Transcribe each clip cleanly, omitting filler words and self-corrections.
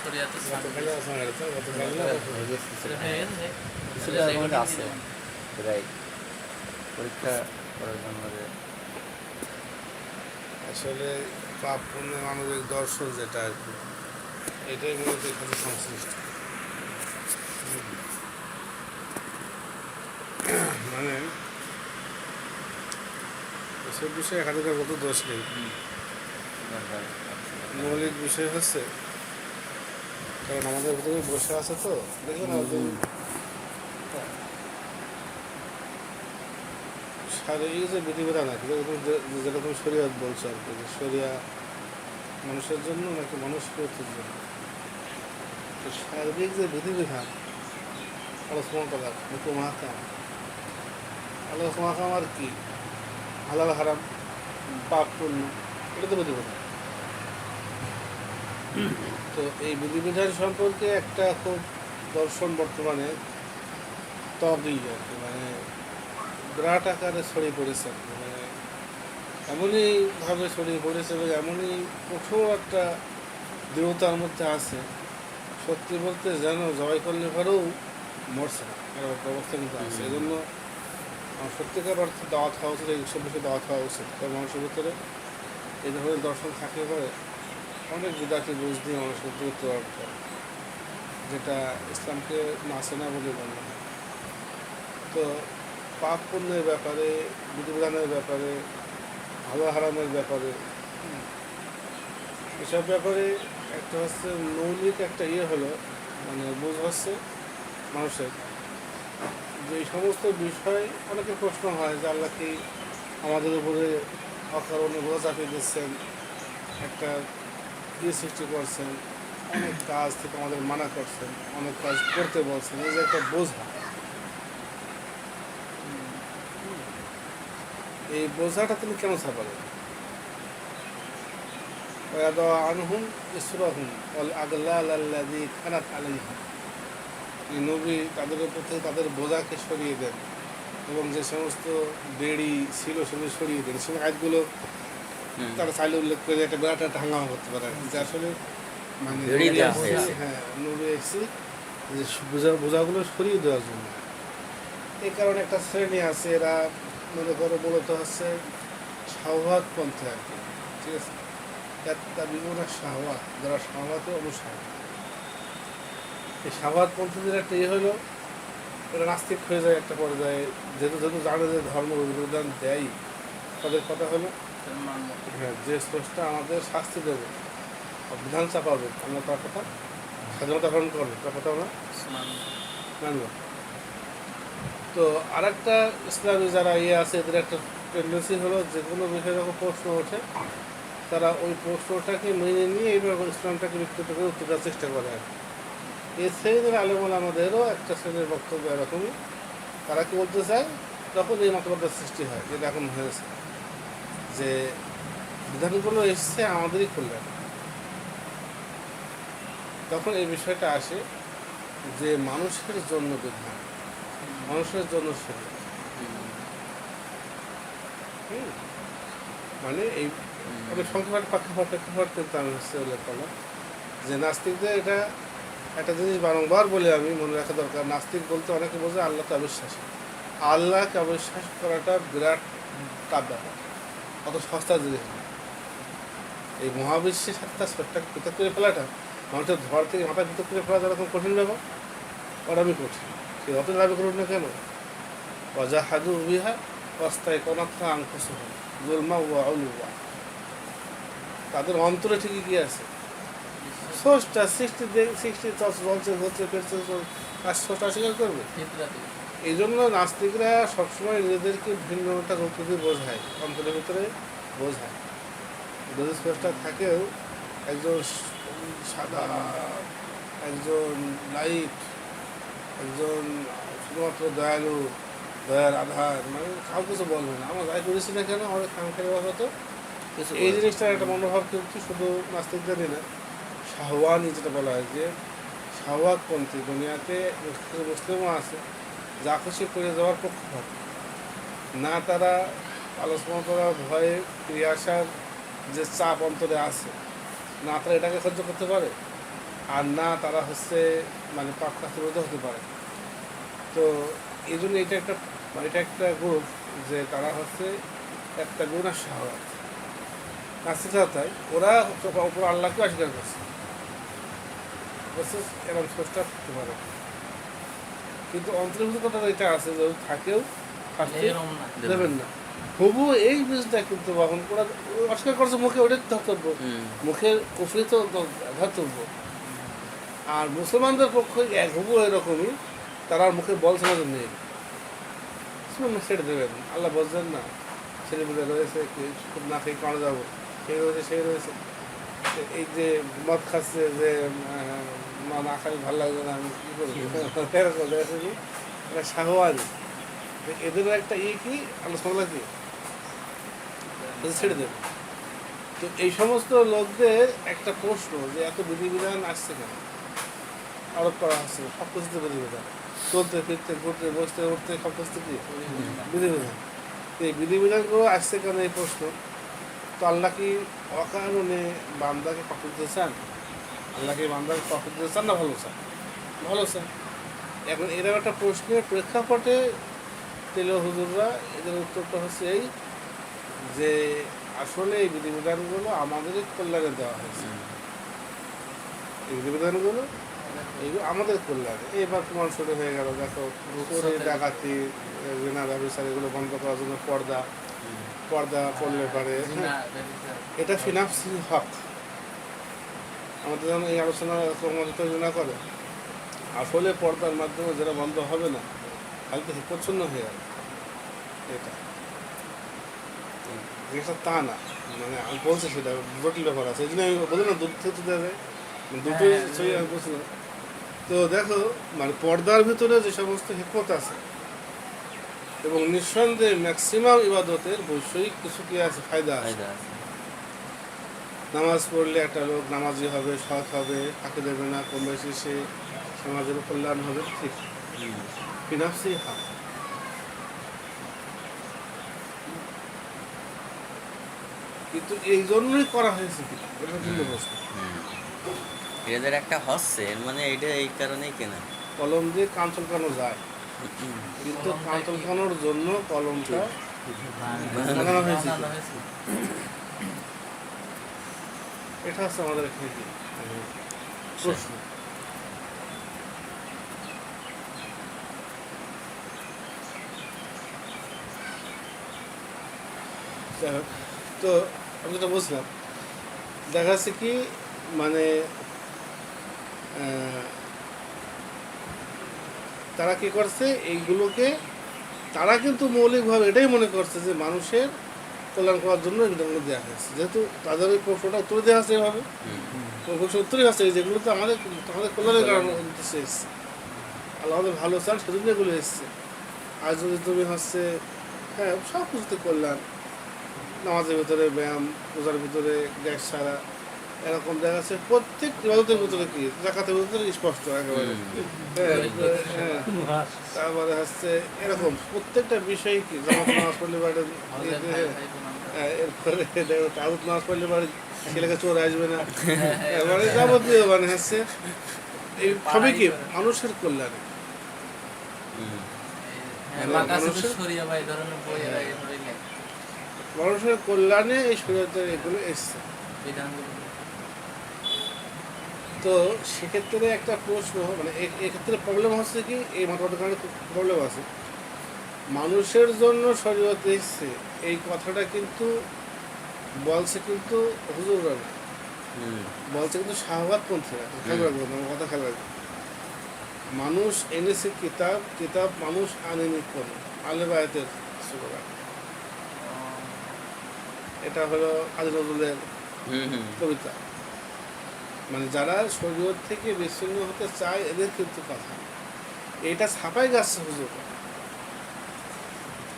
শরিয়াতে আছে প্রায় পরীক্ষা করার জন্য যে আসলে পাপ পুণ্য মানবিক দর্শন যেটা আর কি, এটাই মূলত এখানে সংশ্লিষ্ট। মানে এসব বিষয়ে একাধিকার কত দোষ নেই। মৌলিক বিষয় হচ্ছে, কারণ আমাদের ভিতরে বসে আছে তো, দেখো না শারীরিক যে বিধিবিধান আছে, যেটা তুমি শরিয়ত বলছো আর কি, যে শরিয়া মানুষের জন্য নাকি মনুষ্যত্বের জন্য, তো শারীরিক যে বিধিবিধান আলোচনা করা মহাকাম, আলোচনা মহাকাম আর কি, হালাল হারাম, পাপ পুণ্য, এটা তো বিধিবিধান। তো এই বিধিবিধান সম্পর্কে একটা খুব দর্শন বর্তমানে তবেই আর কি, মানে বিরাট আকারে ছড়িয়ে পড়েছে আর কি, মানে এমনইভাবে ছড়িয়ে পড়েছে এবং এমনই কঠোর একটা দৃঢ়তার মধ্যে আছে, সত্যি বলতে যেন জবাই করলে পরেও মরছে না, এরকম অবস্থা কিন্তু আছে। এই জন্য সত্যিকার অর্থে দাওয়াত হওয়া উচিত, এইসব বিষয়ে দাওয়াত হওয়া উচিত। কারণ মানুষের ভিতরে এই ধরনের দর্শন থাকলে পরে অনেক বিদাতি বুঝ দিয়ে মানুষের দূরত্ব অর্থ, যেটা ইসলামকে মাসে না বলে মনে হয়। তো পাপ পুণ্যের ব্যাপারে, বিধিবিধানের ব্যাপারে, ভালো হারামের ব্যাপারে, এসব ব্যাপারে একটা হচ্ছে মৌলিক একটা হলো, মানে বুঝ হচ্ছে মানুষের যে এই সমস্ত বিষয় অনেকের প্রশ্ন হয় যে আল্লাহ কি আমাদের উপরে অকারণে বোঝা চাপিয়ে দিচ্ছেন, একটা সৃষ্টি করছেন, অনেক কাজ থেকে আমাদের মানা করছেন, অনেক কাজ করতে বলছেন, এই যে একটা বোঝা, এই বোঝাটা তিনি কেন চাপালেন? আনহুম ইসরাহুম ওয়াল আগলাল আল্লাযী কানাত আলাইহিম, এই নবী তাদের উপর থেকে তাদের বোঝাকে সরিয়ে দেন এবং যে সমস্ত বেড়ি ছিল সেগুলো সরিয়ে দেন। সেই আয়াতগুলো তারা চাইলে উল্লেখ করে একটা বিরাট একটা হাঙ্গামা করতে পারে, যে আসলে মানে হ্যাঁ নবী এসেছি যে বোঝাগুলো সরিয়ে দেওয়ার জন্য। এই কারণে একটা শ্রেণী আছে, এরা মনে করো মূলত হচ্ছে শাহওয়াত পন্থে আর কি, ঠিক আছে, একটা বিভিন্ন শাহওয়াত, যারা শাহওয়াতে অনুসারী। এই শাহওয়াত পন্থীদের একটা হলো, এটা নাস্তিক হয়ে যায় একটা পর্যায়ে, যেহেতু জানে যে ধর্ম বিধান দেয়, তাদের কথা হলো হ্যাঁ যে স্রষ্টা আমাদের শাস্তি দেবে, বিধান চাপাবে, আমরা তার কথা স্বাধীনতা গ্রহণ করবো, তার কথা আমরা মানব। তো আর একটা ইসলামী যারা আছে, এদের একটা টেন্ডেন্সি হলো যে কোনো বিষয়ে যখন প্রশ্ন ওঠে, তারা ওই প্রশ্নটাকে মেনে নিয়ে এইভাবে ইসলামটাকে বিকৃত করে উত্তর দেওয়ার চেষ্টা করে আর কি। এই শ্রেণীর আলেমুল আমাদেরও একটা শ্রেণীর বক্তব্য এরকমই, তারা কি বলতে চায়, তখন এই মতবাদের সৃষ্টি হয়, যেটা এখন হয়েছে, যে বিধানগুলো এসছে আমাদেরই কল্যাণ। তখন এই বিষয়টা আসে যে মানুষের জন্য বিধান, মানুষের জন্য শরীর, মানে এই অনেক সংখ্যার প্রেক্ষাপট কিন্তু আমি হচ্ছে উল্লেখ করলাম যে নাস্তিকদের এটা একটা জিনিস বারংবার বলে আমি মনে রাখা দরকার। নাস্তিক বলতে অনেকে বোঝে আল্লাহকে অবিশ্বাসী। আল্লাহকে অবিশ্বাস করাটা বিরাট টাফ ব্যাপার, অত সস্তা জিনিস না। এই মহাবিশ্বের সাথে তার সবটাকে পৃথক করে ফেলাটা, মানুষের ধর থেকে মাথা পৃথক করে ফেলা যেরকম কঠিন ব্যাপার, ওটা আমি করছি। সে অত দাবি করুন না কেন, ওয়াজাহাদু বিহা ওয়াস্তাইকানাতহা আনফুসুহুম যুলমা ওয়া উলুওয়া, তাদের অন্তরে ঠিকই কি আছে, স্রষ্টা সৃষ্টি স্রষ্টা স্বীকার করবে। এই জন্য নাস্তিকরা সবসময় নিজেদেরকে ভিন্নতার রূপ দিয়ে বোঝায়, অন্তরের ভিতরে বোঝায়। যদি স্রষ্টা থাকেও একজন সাদা, একজন লাইট, একজন শুধুমাত্র দয়ালু, দয়ার আধার, মানে কাউ কিছু বলবে না, আমরা যাই করেছি না কেন আমাদের খামখেয়ালি ভাবে তো এই জিনিসটার একটা মনোভাব কিন্তু শুধু নাস্তিকদেরই না, শাহওয়ানি যেটা বলা হয়, যে শাহওয়াতপন্থী দুনিয়াতে মুসলিমও আছে, যা খুশি করে যাওয়ার পক্ষপাত না, তারা আলোচনা করার ভয়ে ফিরে আসার যে চাপ অন্তরে আছে না, তারা এটাকে সহ্য করতে পারে। আর না তারা হচ্ছে মানে পাপ কাজ হতে পারে। তো এই জন্য এটা একটা গ্রুপ যে তারা হচ্ছে একটা গুনাহ শাহওয়াত নাস্তিকতায় ওরা ওপর আল্লাহকে অস্বীকার করছে, বুঝছিস? এরকম স্রষ্টা থাকতে পারে, কিন্তু অন্তর্ভুক্ত কথা এটা আছে যে থাকেও থাকতে দেবেন না। হবু এই বিষয়টা কিন্তু বহন করা অস্বীকার করছে মুখে, ওটাই ধর্তব্য, মুখের কুফরি তো ধর্তব্য। আর মুসলমানদের পক্ষে হবু এরকমই, তারা আর মুখে বলছে না নেই, ছেড়ে দেবেন। আল্লাহ বলছেন না ছেলেমেয়ে রয়েছে না খেয়ে কারণে যাবো, সেই রয়েছে সেই রয়েছে, এই যে মদ খাচ্ছে যে না খালি ভালো লাগবে না আমি কী করবো, এরকম এটা শাহওয়াজ। এদের একটা কি আলোচনা কি ছেড়ে দেবে। তো এই সমস্ত লোকদের একটা প্রশ্ন যে এত বিধিবিধান আসছে কেন আরোপ করা হচ্ছে, সব কিছুতে বিধিবিধান, চলতে ফিরতে ঘুরতে বসতে উঠতে সব কিছুতে কি বিধিবিধান। তো এই বিধিবিধানগুলো আসছে কেন এই প্রশ্ন। তো আল্লাহ কি অকারণে বান্দাকে কষ্ট দিতে চান? আল্লাহ কি বান্দাকে কষ্ট দিতে চান না ভালো চান? ভালো চান। এখন এরকম একটা প্রশ্নের প্রেক্ষাপটে তেল হুজুররা এদের উত্তরটা হচ্ছে এই যে আসলে এই বিধিবিধানগুলো আমাদেরই কল্যাণে দেওয়া হয়েছে, এই বিধিবিধানগুলো এইগুলো আমাদের কল্যাণে। এবার প্রমাণ শুরু হয়ে গেল, দেখো চোরি ডাকাতি ঋণা ব্যবসা এগুলো বন্ধ করার জন্য পর্দা করলে পারে, এটা ফিনান্সি হক। আমাদের যেমন এই আলোচনা ঋণা করে আসলে পর্দার মাধ্যমে যেটা বন্ধ হবে না, তাহলে তো প্রচ্ছন্ন হয়ে যাবে। এটা জিনিসটা তা না, মানে আমি বলছি সেটা জটিল ব্যাপার আছে, এই জন্য আমি বলি না দুধ থেকে দেবে দুটোই ছবি আমি বলছিলাম। তো দেখো মানে পর্দার ভিতরে যে সমস্ত হিকমত আছে এবং নিঃসন্দেহে ম্যাক্সিমাম ইবাদতের বৈষয়িক কিছু কি আছে, ফায়দা আছে। নামাজ পড়লে একটা লোক নামাজি হবে, সৎ হবে, ফাঁকি দেবে না, কম বেশি সে সমাজের কল্যাণ হবে, ঠিক ফিনান্সি হাত। কিন্তু এই জন্যই করা হয়েছে কি এটা কিন্তু প্রশ্ন। এদের একটা হচ্ছে মানে এটা এই কারণেই কেনা কলম দিয়ে কান চলকানো যায়, কিন্তু কান চলকানোর জন্য কলমটা বানানো হয়েছে। এটা হচ্ছে আমাদের এখানে কি প্রশ্ন। তো আমি যেটা বলছিলাম, দেখা যাচ্ছে কি মানে তারা কি করছে এইগুলোকে, তারা কিন্তু মৌলিকভাবে এটাই মনে করছে যে মানুষের কল্যাণ করার জন্য এগুলো দেওয়া হয়েছে, যেহেতু তাদের ওই প্রশ্নটা উত্তর দেওয়া আছে এভাবে, প্রশ্ন উত্তরই আছে যেগুলো তো আমাদের কল্যাণের কারণে এসছে, আল্লাহ আমাদের ভালো চান সেজন্য এগুলো এসছে। আর যদি তুমি হচ্ছে হ্যাঁ সব কিছুতে কল্যাণ, নামাজের ভিতরে ব্যায়াম, পূজার ভিতরে গ্যাস ছাড়া, এরকম দেখা যাচ্ছে প্রত্যেক ইবাদতের ভিতরে কি জাকাতের ভিতরে স্পষ্ট একেবারে, হ্যাঁ তারপরে হচ্ছে এরকম প্রত্যেকটা বিষয় কি জামাত নামাজ পড়লে বাড়ি, এরপরে তাবুত নামাজ পড়লে বাড়ি ছেলেকে চোর আসবে না, এবারে যাবতীয় মানে হচ্ছে এই সবই কি মানুষের কল্যাণে, মানুষের কল্যাণে এই শরীয়তের এগুলো এসছে। তো সেক্ষেত্রে একটা প্রশ্ন মানে এক্ষেত্রে প্রবলেম হচ্ছে কি এই মতবাদের কারণে প্রবলেম আছে, মানুষের জন্য শরীয়ত এসছে এই কথাটা কিন্তু বলছে কিন্তু হুজুররা না, বলছে কিন্তু শাহওয়াতপন্থীরা। খেয়াল রাখবো আমার কথা, খেয়াল রাখবো। মানুষ এনেছে কিতাব মানুষ আনেনি কোন আলেবায়াতের সুরা, এটা হলো কাজী নজরুলের কবিতা। মানে যারা শরীয়ত থেকে বিচ্ছিন্ন হতে চায় এদের কিন্তু কথা, এটা ছাপাই যাচ্ছে হুজুর,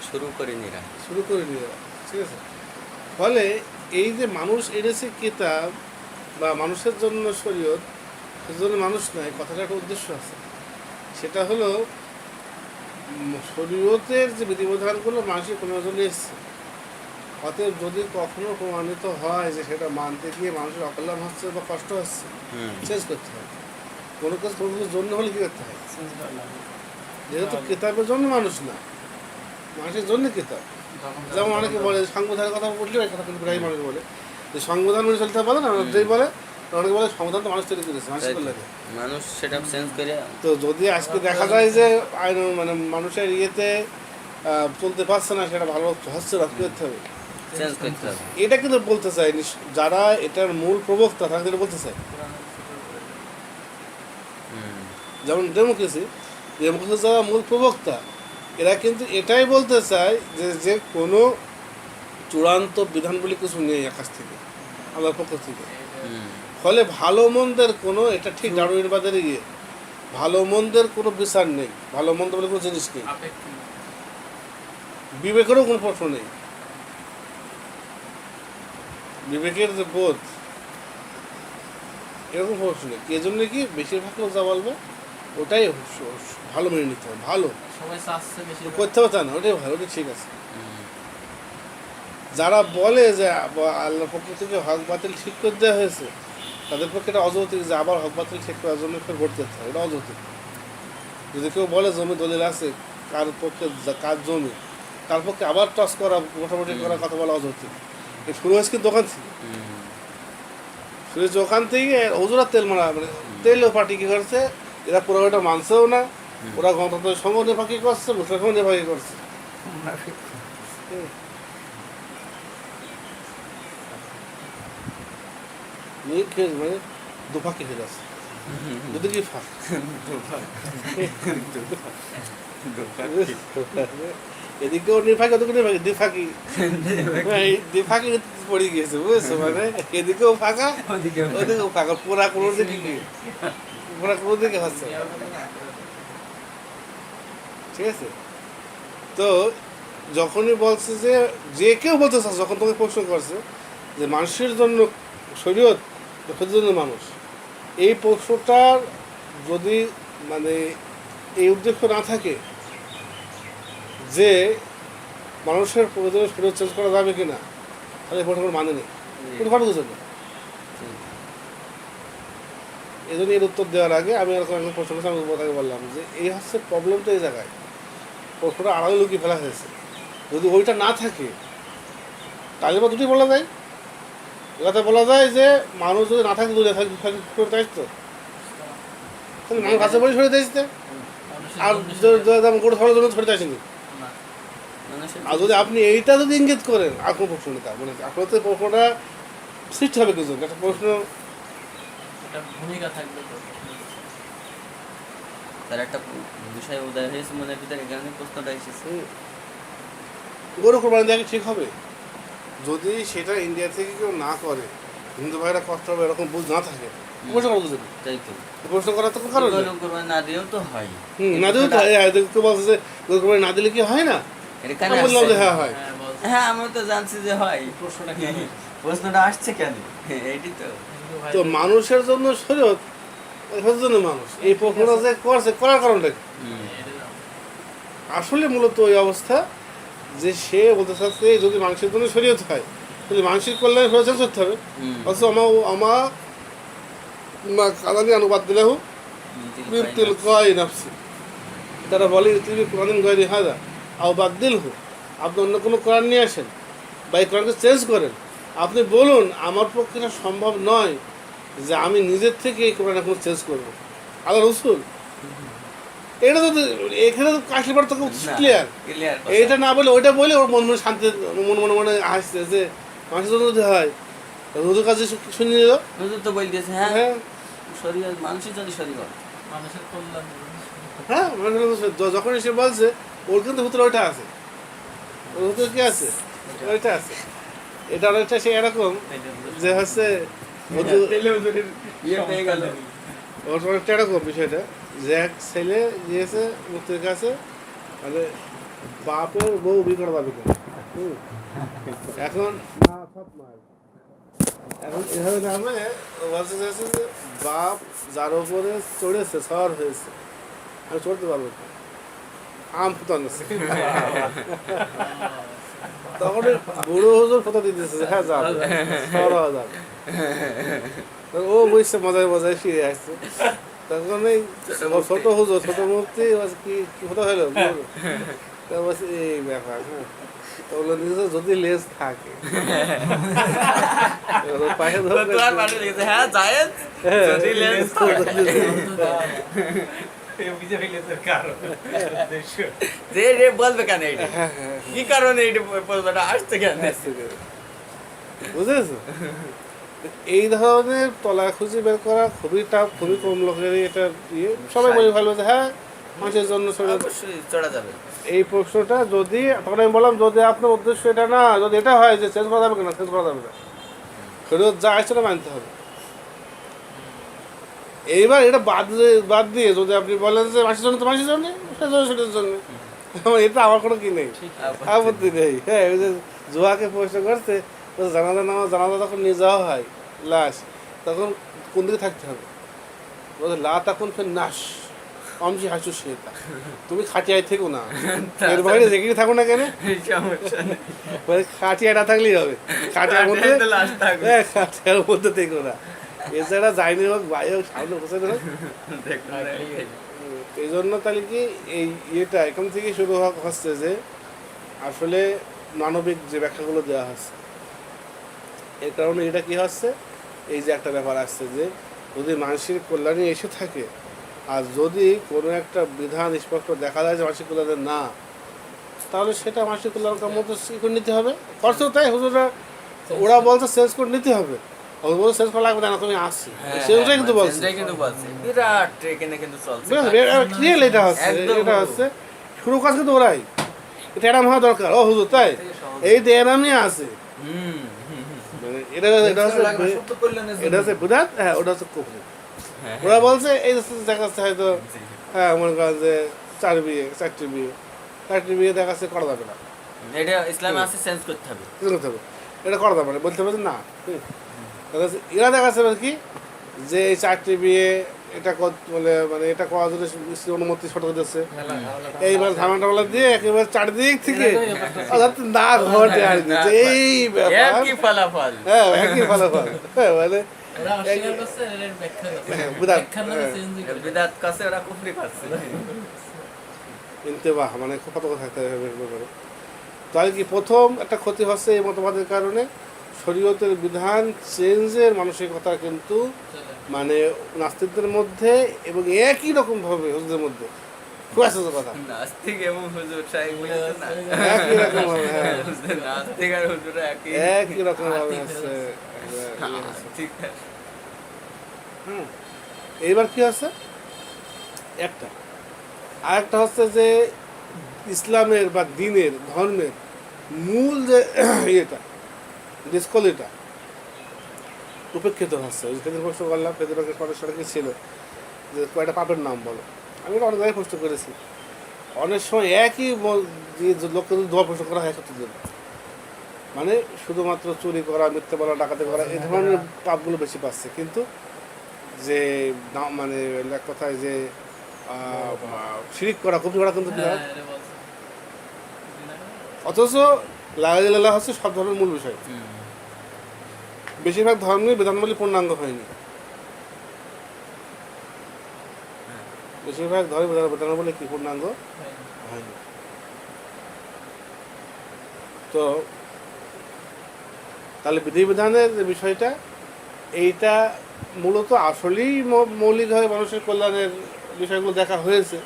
শুরু করে নিয়ে, ঠিক আছে। ফলে এই যে মানুষ এনেছে কিতাব বা মানুষের জন্য শরীয়ত, সেজন্য মানুষ নয়, কথাটার একটা উদ্দেশ্য আছে, সেটা হলো শরীয়তের যে বিধিবিধানগুলো মানুষের কোনো জন্য এসছে অতএব যদি কখনো প্রমাণিত হয় যে সেটা মানতে গিয়ে মানুষের অকল্যাণ হচ্ছে বা কষ্ট হচ্ছে, চেঞ্জ করতে হবে। কোনো কিছুর জন্য হলে কী করতে হয়? যেহেতু কিতাবের জন্য মানুষ না, মানুষের জন্য কিতাব। যেমন অনেকে বলে সংবিধানের কথা বললে এই কথা কিন্তু প্রায় মানুষ বলে যে সংবিধান মেনে চলতে পারে না, যেই বলে অনেকে বলে সংবিধান তো মানুষ তৈরি করেছে, মানুষ করলে মানুষ সেটা চেঞ্জ করে। তো যদি আজকে দেখা যায় যে আইন মানে মানুষের ইয়েতে চলতে পারছে না, সেটা ভালো হচ্ছে না, কী করতে হবে? চেঞ্জ করতে হবে। এটা কিন্তু বলতে চাই যারা এটার মূল প্রবক্তা তারা কিন্তু বলতে চায়, যেমন ডেমোক্রেসি যারা মূল প্রবক্তা এরা কিন্তু এটাই বলতে চায় যে যে কোনো চূড়ান্ত বিধান বলে কিছু নেই আকাশ থেকে, আল্লাহর পক্ষ থেকে। ফলে ভালো মন্দের কোনো, এটা ঠিক ডারউইনবাদের ইয়ে, ভালো মন্দের কোনো বিচার নেই, ভালো মন্দ বলে কোনো জিনিস নেই, বিবেকেরও কোনো প্রশ্ন নেই। বিবেকের যে বোধ, এরকম প্রশ্ন নেই। এই জন্য কি বেশিরভাগ লোক যা বলবে ওটাই ভালো মেনে নিতে হবে, ভালো করতে হবে তা না, ওটাই ভালো, ওটাই ঠিক আছে। যারা বলে যে আল্লাহর পক্ষ থেকে হক বাতিল ঠিক করে দেওয়া হয়েছে, তাদের পক্ষে এটা অযৌক্তিক যে আবার হক বাতিল ঠিক করার জন্য ভোট করতে হবে, এটা অযৌক্তিক। যদি কেউ বলে জমি দলিল আছে, কার পক্ষে কার জমি, তার পক্ষে আবার টস করা, মোটামুটি করার কথা বলা অযৌক্তিক। শুরু হয়েছে কিন্তু দোকান থেকে, শুরু হয়েছে ওখান থেকে হুজুরা তেল মারা, মানে তেলও পার্টি কী করছে, এরা পুরো ওটা মানছেও না, ওরা গণতন্ত্রের সঙ্গে নেপাকি করছে, মুসলিম নেপাকি করছে। মানে দুফাকি হয়ে যাচ্ছে, যদি কি ফাঁক এদিকেও নির্ফাকি, ওদিকে নির্ফাকি, দ্বিফাকি, দ্বিফাকি পড়ে গিয়েছে, বুঝেছো? মানে এদিকেও ফাঁকা, ওদিকেও ফাঁকা, পুরা কোনো দিকে কি, পুরা কোনো দিকে হচ্ছে, ঠিক আছে? তো যখনই বলছে যে যে কেউ বলতে চাচ্ছে, যখন তোকে প্রশ্ন করছে যে মানুষের জন্য শরীয়ত, জন্য মানুষ, এই প্রশ্নটার যদি মানে এই উদ্দেশ্য না থাকে যে মানুষের প্রয়োজনে শরীয়ত চেঞ্জ করা যাবে কিনা, তাহলে এই প্রশ্ন মানে নেই, কোনো কথা বুঝে না। এই জন্য এর উত্তর দেওয়ার আগে আমি এরকম একটা প্রশ্ন করছি, আমি তাকে বললাম যে এই হচ্ছে প্রবলেমটা এই জায়গায়, প্রশ্নটা আড়ালে লুকিয়ে ফেলা হয়েছে। যদি ওইটা না থাকে তাহলে বা দুটি বলা যায়, এটাতে বলা যায় যে মানুষ যদি না থাকে, দূরে থাকে তো মানুষ কাছে বলে সরে দিয়েছে, আর গোটা সরার জন্য সরে আসেনি। আর যদি আপনি এইটা যদি ইঙ্গিত করেন, আর কোনো প্রশ্ন নেই, তার মানে আপনার তো প্রশ্নটা সৃষ্টি হবে কিছু একটা প্রশ্ন, ভূমিকা থাকবে, তার একটা বিষয় উদয় হয়েছে মনের ভিতরে, এখানে প্রশ্নটা এসেছে। গরু কোরবানি দেওয়া ঠিক হবে যদি সেটা ইন্ডিয়া থেকে কেউ না করে, হিন্দু ভাইরা কষ্ট হবে এরকম বুঝ না থাকে, প্রশ্ন করা বুঝবে, তাই তো প্রশ্ন করার তো কারণ নেই। কোরবানি না দিয়েও তো হয়, না দিলেও তো কেউ বলছে যে গরু কোরবানি না দিলে কি হয় না, বললাম যে হ্যাঁ হয়। হ্যাঁ আমি তো জানছি যে হয়, প্রশ্নটা আসছে কেন, এইটি তো। তো মানুষের জন্য শরীয়ত, এর জন্য মানুষ এই প্রশ্নটা যে করছে, করার কারণটা কি? আসলে মূলত ওই অবস্থা যে সে বলতে চাচ্ছে যদি মানুষের জন্য শরীয়ত হয় তাহলে মানুষের কল্যাণে শরীয়ত করতে হবে। অথচ কালানি অনুবাদ দিলে তারা বলে তুমি কোরআন গয়রি হাজা আও বাদ দিল হো, আপনি অন্য কোনো কোরআন নিয়ে আসেন বা এই কোরআনকে চেঞ্জ করেন, আপনি বলুন আমার পক্ষে এটা সম্ভব নয় যে আমি নিজের থেকে এই কোরআন এখন চেঞ্জ করবো, আল্লাহ রসুল। এটা তো এখানে তো কাশিবার তো ক্লিয়ার, এইটা না বলে ওইটা বলে ওর মন মনে শান্তি, মনে মনে আসছে যে মানুষের জন্য যদি হয়, রোজের কাছে শুনিয়ে নিল, তো বলে দিয়েছে হ্যাঁ শরীর মানুষের জন্য শরীর, মানুষের কল্যাণ, হ্যাঁ যখন সে বলছে ওর কিন্তু ভিতরে ওইটা আছে, ওর ভিতরে কি আছে, ওইটা আছে। এটা অনেকটা সে এরকম যে হচ্ছে ওর অনেকটা এরকম বিষয়টা যে এক ছেলে গিয়েছে মূর্তির কাছে, মানে বাপের বউ বিয়ে করা দাবি করে, এখন মা সব মার, এখন এভাবে নামে বলতে চাইছে যে বাপ যার উপরে চড়েছে সওয়ার হয়েছে, আমি চড়তে পারবো না, আম ফুটানো তখন ওই বুড়ো হুজুর ফটো দিতেছে যে হ্যাঁ যাবে সরা যাবে। তো ও বুঝছে মজায় মজায় ফিরে আসছে। তখন এই ছোট হুজুর ছোট মূর্তি বলছে, কি কি ফটো হলো তা বলছে এই ব্যাপার। হ্যাঁ তো বললো নিজে যদি লেজ থাকে এবার ওর পায়ে ধরে তোমার পাশে লিখেছে, হ্যাঁ জায়েজ হ্যাঁ, যদি লেন্স থাকে। যে রে বলবে কেন এটা, কি কারণে এটা প্রশ্নটা আসছে কেন? বুঝেছো? এই ধরনের তলা খুঁজে বের করা খুবই টাফ, খুবই কম লোকেরই এটা ইয়ে। সবাই বলে ভালো যে হ্যাঁ মানুষের জন্য শরীর। অবশ্যই চড়া যাবে। এই প্রশ্নটা যদি, তখন আমি বললাম যদি আপনার উদ্দেশ্য এটা না, যদি এটা হয় যে চেঞ্জ করা যাবে কিনা, চেঞ্জ করা যাবে না, শরীর যা আসছে না মানতে হবে। এইবার এটা বাদ দিয়ে যদি আপনি বলেন যে মাসের জন্য তো মাসের জন্য, সেটার জন্য এটা আমার কোনো কি নেই, আপত্তি নেই। হ্যাঁ ওই যে জুয়াকে প্রশ্ন করছে, জানাজা তখন নিয়ে যাওয়া হয় লাশ, তখন কোন দিকে থাকতে হবে? বলছে লা তখন ফের নাশ অমসি হাসু সেটা, তুমি খাটিয়ায় থেকো না, এর বাইরে যেখানে থাকো না কেন, খাটিয়া না থাকলেই হবে, খাটিয়ার মধ্যে, হ্যাঁ খাটিয়ার মধ্যে থেকো না। এছাড়া যাইনি হোক ভাই হোক সামনে বসে হোক। এই জন্য তাহলে কি এই ইয়েটা এখান থেকে শুরু হচ্ছে যে আসলে মানবিক যে ব্যাখ্যাগুলো দেওয়া হচ্ছে, এর কারণে এটা কি হচ্ছে, এই যে একটা ব্যাপার আসছে যে যদি মানুষের কল্যাণে এসে থাকে, আর যদি কোনো একটা বিধান স্পষ্ট দেখা যায় যে মানসিক কল্যাণের না, তাহলে সেটা মানসিক কল্যাণের মতো করে নিতে হবে। করছেও তাই হুজুরা, ওরা বলছে চেঞ্জ করে নিতে হবে, বলছে চেঞ্জ করা লাগবে না, তুমি আসছি সেটাই কিন্তু বলছে। বিরাট এখানে কিন্তু চলছে। ক্লিয়ার এটা হচ্ছে, এটা হচ্ছে শুরু কাজ কিন্তু ওরাই, এটা এরাম হওয়া দরকার। ও হুজুর তাই এই তো এরামই আছে, মানে এটা হচ্ছে বিদাত, হ্যাঁ ওটা হচ্ছে কুফরি। ওরা বলছে এই দেখাচ্ছে হয়তো, হ্যাঁ মনে করেন যে 4 বিয়ে 4টি বিয়ে দেখাচ্ছে করা যাবে না, এটা ইসলামে আছে, চেঞ্জ করতে হবে, এটা করা যাবে না, বলতে পারছে না। এরা দেখাচ্ছে কি যে এই 4টি বিয়ে এটা বলে, মানে এটা করার জন্য অনুমতি সঠিক দিচ্ছে, এইবার ঝামেলা দিয়ে একেবারে চারদিক থেকে না ঘটে আর দিচ্ছে এই ব্যাপার, একই ফলাফল। হ্যাঁ একই ফলাফল। হ্যাঁ মানে বিদাত কাছে ওরা কুফরি করছে। ইন্তেবাহ মানে খুব সতর্ক থাকতে হবে ব্যাপারে। তাহলে কি প্রথম একটা ক্ষতি হচ্ছে এই মতবাদের কারণে, শরীয়তের বিধান চেঞ্জের মানসিকতা কিন্তু মানে নাস্তিকদের মধ্যে এবং একই রকম ভাবে হুজুরদের মধ্যে খুব আসছে কথা, নাস্তিক এবং হুজুর সাহেব বলেছে না, একই রকম ভাবে, হ্যাঁ নাস্তিক আর হুজুর একই রকম ভাবে আসছে। ঠিক আছে। হুম এইবার কি হচ্ছে একটা, আরেকটা হচ্ছে যে ইসলামের বা দ্বীনের ধর্মের মূল যে ইয়েটা ডিসকলিটা উপেক্ষিত হচ্ছে। ওই সেদিন প্রশ্ন করলাম, ফেদুরাকে সরাসরি ছিল যে কয়েকটা পাপের নাম বলো, আমি অনেক জায়গায় প্রশ্ন করেছি, অনেক সময় একই লোককে যদি 2 প্রশ্ন করা হয় সত্যি জন্য, মানে শুধুমাত্র চুরি করা, মিথ্যা বলা, ডাকাতি করা, এই ধরনের পাপগুলো বেশি পাচ্ছে। কিন্তু যে মানে এক কথায় যে শিরিক করা, কুফরি করা কিন্তু অথচ লা ইলাহা ইল্লাল্লাহ হচ্ছে সব ধর্মের মূল বিষয়। বেশিরভাগ ধর্মের বিধানবলী পূর্ণাঙ্গ হয়নি, বেশিরভাগ ধর্মের বিধানবলী কি পূর্ণাঙ্গ হয়নি। তো তাহলে বিধিবিধানের যে বিষয়টা, এইটা মূলত আসলেই মৌলিকভাবে মানুষের কল্যাণের বিষয়গুলো দেখা হয়েছে,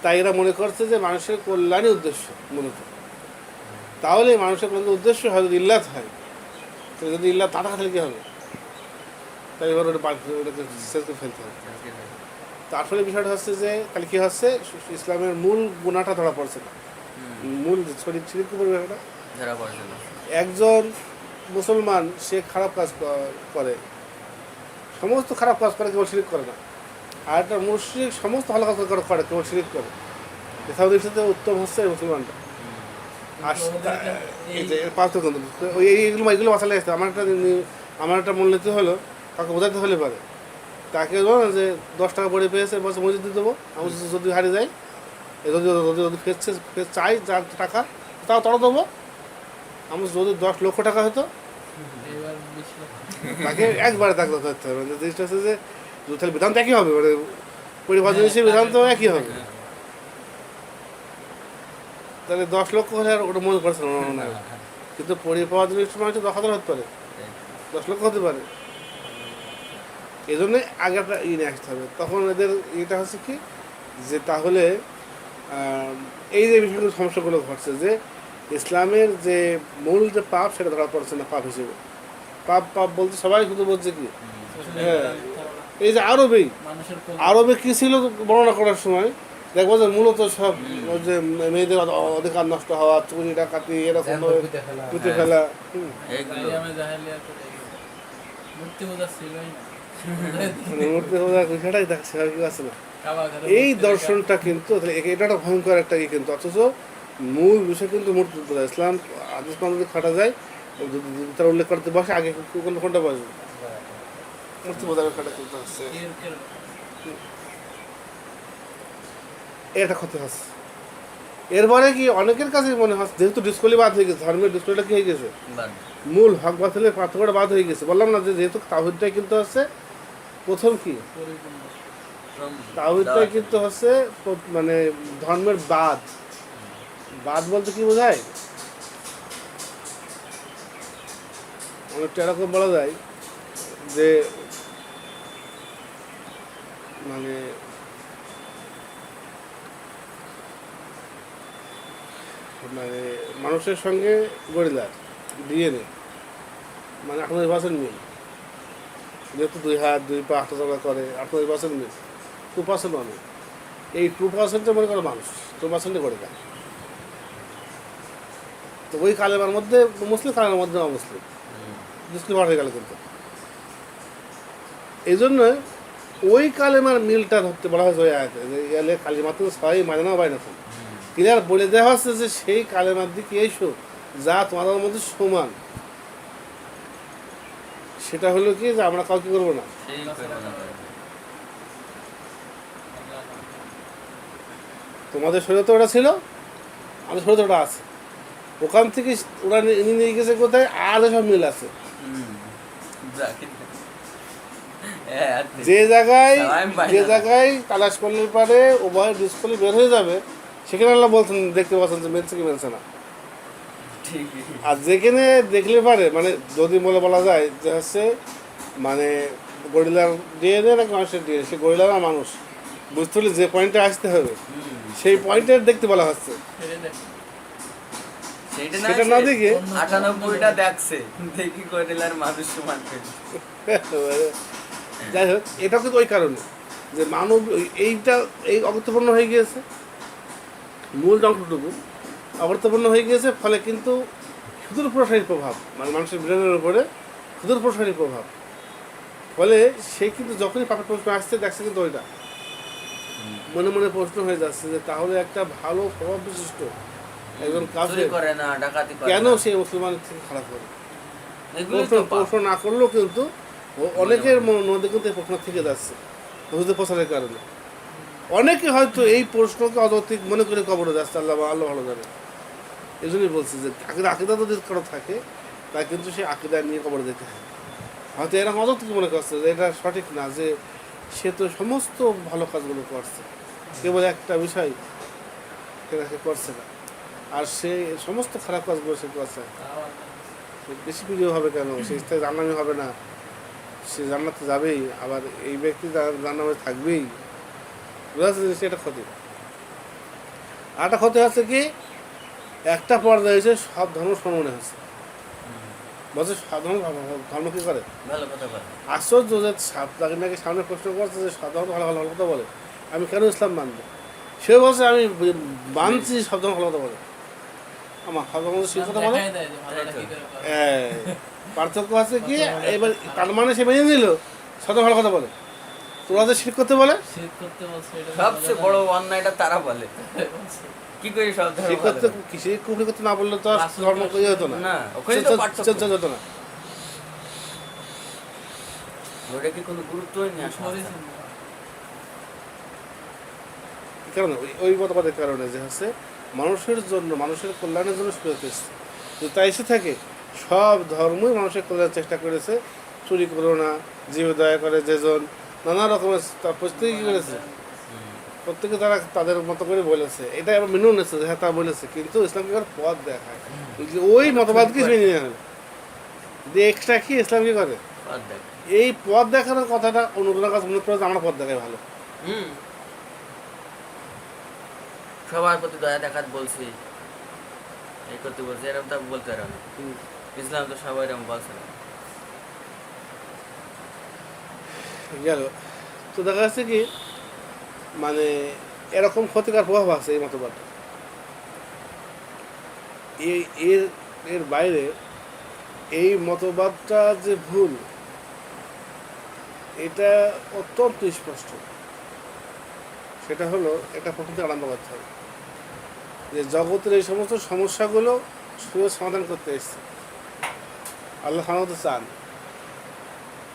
তাই এরা মনে করছে যে মানুষের কল্যাণই উদ্দেশ্য মূলত। তাহলে মানুষের কল্যাণের উদ্দেশ্য হয় যদি ইল্লাত হয়, যদি ইল্লাত টাটা খালি কী হবে, তাই এবার ওটাকে শেষ করে ফেলতে হবে। তো আসলে বিষয়টা হচ্ছে যে তাহলে কী হচ্ছে, ইসলামের মূল গুণাটা ধরা পড়ছে না, মূল শরীর ছিরিক বিষয়টা ধরা পড়ছে না। একজন মুসলমান সে খারাপ কাজ করে, সমস্ত খারাপ কাজ করে, কেবল শিরিক করে না। আর একটা মুশরিক সমস্ত ভালো কাজ করে, কেবল শিরিক করে। এছাড়াও সাথে উত্তম হচ্ছে মুসলমানটা। আর এই যে পার্থক্য এইগুলো মশালে আসতে আমার একটা মূলনীতি হলো, কাউকে বোঝাতে হলে পারে, তাকে বলো যে 10 টাকা পড়ে পেয়েছে, বলছে মসজিদ দিয়ে দেবো, আমি যদি হারিয়ে যাই, যদি ফের চাই যার টাকা তাও দেবো, আমার যদি 10 লক্ষ টাকা হতো এবার 20 লাখ। তাকে একবারে তাকে ধরতে হবে, মানে জিনিসটা হচ্ছে যে তাহলে বিধান তো একই হবে, মানে পরিবার জিনিসের বিধান তো একই হবে। তাহলে 10 লক্ষ হলে আর ওটা মনে করছে না, কিন্তু পরিবার জিনিস সময় হচ্ছে 10,000 হতে পারে, 10 লক্ষ হতে পারে। এই জন্যে আগে একটা নিয়ে আসতে হবে। তখন এদের এটা হচ্ছে কি যে তাহলে এই যে বিভিন্ন সমস্যাগুলো ঘটছে, যে ইসলামের যে মূল যে পাপ সেটা ধরা পড়ছে না পাপ হিসেবে। পাপ পাপ বলতে সবাই শুধু বলছে কি, হ্যাঁ, এই যে মানুষের আরবে কি ছিল বর্ণনা করার সময় দেখবো যে মূলত সব ওই যে মেয়েদের অধিকার নষ্ট হওয়া, চুরি ডাকাতি, এরকম পুঁতে ফেলা। মূর্তি পূজা ছিলই না। মানে মূর্তি পূজা সেটাই দেখছে আর কি আছে না। এই দর্শনটা কিন্তু এটা একটা ভয়ঙ্কর একটা ইয়ে কিন্তু, অথচ মূল বিষয় কিন্তু মূর্তি পূজা। ইসলাম আদেশ যদি খাটা যায়, তার উল্লেখ করতে বসে আগে কোনটা বসবে, মূর্তি পূজার খাটা কিন্তু হচ্ছে এটা ক্ষতি হচ্ছে। এরপরে কি অনেকের কাছে মনে হচ্ছে যেহেতু ডিসকলি বাদ হয়ে গেছে, ধর্মের ডিসকলিটা কি হয়ে গেছে, মূল হক বাতিলের পার্থক্যটা বাদ হয়ে গেছে। বললাম না যে যেহেতু তাওহীদটাই কিন্তু হচ্ছে প্রথম কি, তাওহীদটাই কিন্তু হচ্ছে মানে ধর্মের বাদ। বাদ বলতে কি বোঝায়, অনেকটা এরকম বলা যায় যে মানে মানে মানুষের সঙ্গে গরিলার ডিএনএ মানে 98% মিল, যেহেতু 2 হাত 2 পা হাঁটাচলা করে, 98% মিল, 2% মানুষ। এই 2% মনে করো মানুষ, 2% গরিলা। তো ওই কালেমার মধ্যে মুসলিম, কালেমার মধ্যে অমুসলিম, মুসলিম হয়ে গেল। কিন্তু এই জন্য ওই কালেমার মিলটা ধরতে বলা হয়েছে ওই আয়াতে, যে ইয়ালে কালিমাত সবাই মানে না বাইনা থাকুন, ক্লিয়ার বলে দেওয়া হচ্ছে যে সেই কালেমার দিকে এসো যা তোমাদের মধ্যে সমান। সেটা হলো কি যে আমরা কাউকে করবো না, তোমাদের শরীরে তো ওটা ছিল, আমাদের শরীরে ওটা আছে। ওখান থেকে ওরা নিয়ে গেছে কোথায়, আর সব মিল আছে। যে জায়গায় তালাশ করলে পারে উভয় ডিসপ্লে বের হয়ে যাবে, সেখানে আল্লাহ বলছেন দেখতে পাচ্ছেন যে মেলছে কি মেলছে না। আর যেখানে দেখলে পারে, মানে যদি বলা যায় যে হচ্ছে মানে গরিলার ডিএনএ নাকি মানুষের ডিএনএ, সে গরিলার আর মানুষ বুঝতে হলে যে পয়েন্টে আসতে হবে সেই পয়েন্টে দেখতে বলা হচ্ছে। সেটা না দেখে 98টা দেখছে, দেখি গরিলার মানুষ সমান। যাই হোক, এটা কিন্তু ওই কারণে যে মানব এইটা এই অগুরুত্বপূর্ণ হয়ে গিয়েছে, মূল অংশটুকু অগুরুত্বপূর্ণ হয়ে গিয়েছে। ফলে কিন্তু সুদূর প্রসারী প্রভাব, মানে মানুষের ব্রেনের উপরে সুদূর প্রসারী প্রভাব। ফলে সে কিন্তু যখনই পাপের প্রশ্ন আসছে দেখছে কিন্তু ওইটা মনে মনে প্রশ্ন হয়ে যাচ্ছে যে তাহলে একটা ভালো প্রভাব বিশিষ্ট একজন কাফের কেন সে মুসলমানের থেকে খারাপ হবে। প্রশ্ন না করলেও কিন্তু অনেকের মধ্যে কিন্তু এই প্রশ্ন থেকে যাচ্ছে ওষুধের প্রচারের কারণে। অনেকে হয়তো এই প্রশ্নকে অযৌক্তিক মনে করে কবরে যাচ্ছে, আল্লাহ ভালো জানে। এই জন্যই বলছি যে আকিদা যদি কারো থাকে তা কিন্তু সে আকিদা নিয়ে কবরে যেতে হয়। হয়তো এরকম অযৌক্তিক মনে করছে যে এটা সঠিক না, যে সে তো সমস্ত ভালো কাজগুলো করছে, কেবল একটা বিষয় সেটা সে করছে না, আর সে সমস্ত খারাপ কাজগুলো সে করছে। বেশি প্রিয় হবে কেন, সে স্থায়ী জান্নাতি হবে না, সে জান্নাতে যাবেই, আবার এই ব্যক্তি জান্নাতে থাকবেই। বুঝা যাচ্ছে সেটা ক্ষতি। আর একটা ক্ষতি হচ্ছে কি, একটা পর্যায়ে এসে সব ধর্ম সমানে হচ্ছে। বলছে সাধারণ ধর্ম কি করে, আশ্চর্য যে তাকে নাকি সামনে প্রশ্ন করছে যে সাধারণ ভালো ভালো কথা বলে, আমি কেন ইসলাম মানব? সে বলছে আমি মানছি সব ধর্ম ভালো কথা বলে, আমার সব ধর্ম সে কথা বলে। পার্থক্য আছে কি, এবার তার মানে সে মেনে নিল সব ভালো কথা বলে, তোরা যে শিরক করতে বলে, সবচেয়ে বড় অন্যায়টা তারা বলে। কি করে সব শিরক করতে, শিরক কুফরি করতে না বললে তো আর ধর্ম ইয়ে হতো না, ওখানে তো পার্থক্য হতো না। ওটা কি কোনো গুরুত্বই নেই কারণ ওই মতবাদের কারণে যে হচ্ছে মানুষের জন্য, মানুষের কল্যাণের জন্য সুযোগ এসছে। যদি তাই এসে থাকে, সব ধর্মই মানুষের কল্যাণের চেষ্টা করেছে। চুরি করো না, জীব দয়া করে যেজন, নানা রকমের তার প্রত্যেকে কী করেছে, প্রত্যেকে তারা তাদের মতো করে বলেছে। এটা আবার মেনেও নিয়েছে যে হ্যাঁ তা বলেছে, কিন্তু ইসলাম কি করে পথ দেখায়, ওই মতবাদকে মেনে নেওয়া হলো। এক্সট্রা কি ইসলাম কি করে, পথ দেখ। এই পথ দেখানোর কথাটা অনুপ্রেরণার কাছে অনুপ্রেরণা যে আমরা পথ দেখাই ভালো। সবার প্রতি দয়া দেখাত বলছি, এই করতে বলছি, এরকম তো বলতে পারো না। ইসলাম তো সবাই এরকম বলছে না। গেল তো দেখা যাচ্ছে কি মানে এরকম ক্ষতিকর প্রভাব আছে এই মতবাদ। এর এর বাইরে এই মতবাদটা যে ভুল, এটা অত্যন্ত স্পষ্ট। সেটা হলো একটা প্রথম থেকে আরম্ভ করতে হবে যে জগতের এই সমস্ত সমস্যাগুলো শুধু সমাধান করতে এসছে আল্লাহ সমাধান চান,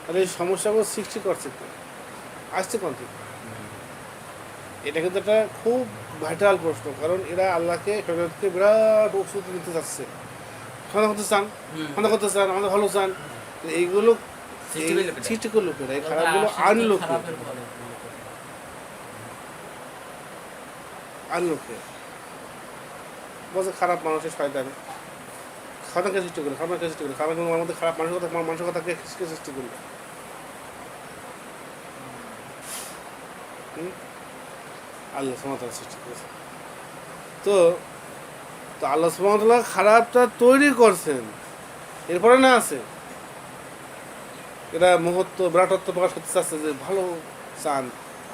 আর এই সমস্যাগুলো সৃষ্টি করছে কে, আসছে কোন থেকে? এটা কিন্তু একটা খুব ভাইটাল প্রশ্ন, কারণ এরা আল্লাহকে শরীয়তকে বিরাট ওষুধ দিতে চাচ্ছে, সমাধান করতে চান, সমাধান করতে চান, আমাদের ভালো চান। এইগুলো সৃষ্টি করলো কেন, এই খারাপগুলো আনলো কে? খারাপের ফলে আনলো কে? বলছে খারাপ মানুষের শয়তানে। শয়তানকে সৃষ্টি করলো, খারাপকে সৃষ্টি করলো, খারাপ আমাদের খারাপ মানুষের কথাকে সৃষ্টি করলো। আল্লাহ সুবহানাহু ওয়া তাআলা সৃষ্টি করেছে। তো তো আল্লাহ সুবহানাহু ওয়া তাআলা খারাপটা তৈরি করছেন, এরপরে না আছে এটা মহত্ব বিরাটত্ব প্রকাশ করতে চাচ্ছে যে ভালো চান,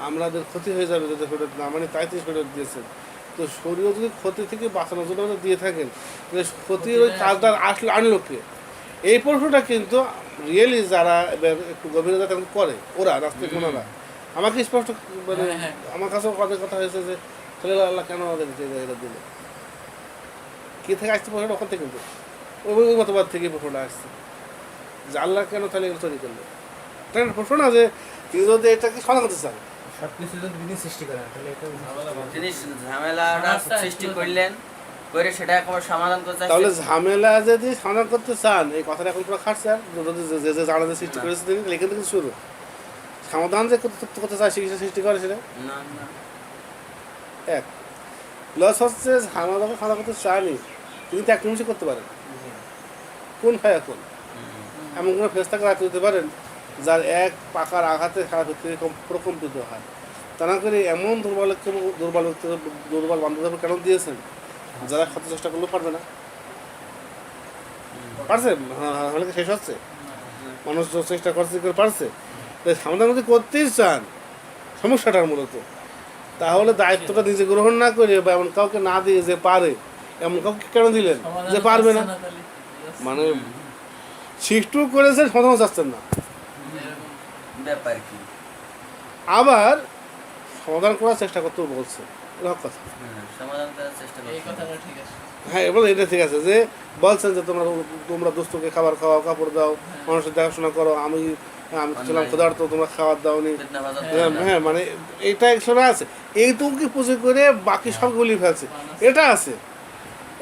আমাদের ক্ষতি হয়ে যাবে যদি শরীয়ত না মানে, তাই তিনি শরীয়ত দিয়েছেন। তো শরীয়ত যদি ক্ষতি থেকে বাঁচানোর জন্য আমাদের দিয়ে থাকেন, তাহলে ক্ষতির ওই কাজটা আসলে আনলো কে? এই প্রশ্নটা কিন্তু রিয়েলি যারা একটু গভীরতা তেমন করে, ওরা নাস্তিক মনোরা আমাকে স্পষ্ট মানে আমার কাছেও অনেক কথা হয়েছে যে তাহলে আল্লাহ কেন আমাদের এটা দিল, কি থেকে আসছে প্রশ্নটা? ওখান থেকে কিন্তু ওই মতবাদ থেকে প্রশ্নটা আসছে যে আল্লাহ কেন তাহলে এটা তৈরি করলো। এটা একটা প্রশ্ন না যে তিনি যদি এটাকে সমাধান করতে চান, সবকিছু যদি তিনি সৃষ্টি করেন তাহলে এটা তিনি ঝামেলাটা সৃষ্টি করলেন, করে সেটা একবার সমাধান করতে চাইছেন। তাহলে ঝামেলা যদি সমাধান করতে চান, এই কথাটা এখন পুরো খাটছে। আর যদি যে যে জানাতে সৃষ্টি করেছে তিনি লিখে থেকে শুরু সমাধান যে করতে চায় চিকিৎসা সৃষ্টি করে সেটা না না, এক প্লাস হচ্ছে ঝামেলা সমাধান করতে চায়নি, তিনি তো এক নিমিষে করতে পারেন। কোন হয় এখন এমন কোনো ফেরেশতাকে রাখতে দিতে পারেন যার এক পাকার আঘাতে সারা পৃথিবী প্রকম্পিত হয়? তা না করে এমন দুর্বল বান্ধব কেন দিয়েছেন যারা কত চেষ্টা করলেও পারবে না? পারছে? হলে কি শেষ হচ্ছে? মানুষ চেষ্টা করছে করে পারছে? সমাধান যদি করতেই চান সমস্যাটার মূলত, তাহলে দায়িত্বটা নিজে গ্রহণ না করে বা এমন কাউকে না দিয়ে যে পারে, এমন কাউকে কেন দিলেন যে পারবে না? মানে সৃষ্টি করেছেন, সমাধান চাচ্ছেন না। ব্যাপার কি? আবার সমাধান করার চেষ্টা করতেও বলছে, এরকম কথা। সমাধান করার চেষ্টা এই করছি। কথাটা ঠিক আছে। হ্যাঁ, এবার এটা ঠিক আছে যে বলছেন যে তোমরা দুস্থকে খাবার খাওয়াও, কাপড় দাও, মানুষের দেখাশোনা করো, আমি ছিলাম ক্ষুধার্ত, তোমরা খাবার দাওনি। ফিতনা ফাসাদ হ্যাঁ করে না। হ্যাঁ, মানে এইটা একসময় আছে, এইটুকুকে পুজো করে বাকি সবগুলি ফেলছে, এটা আছে।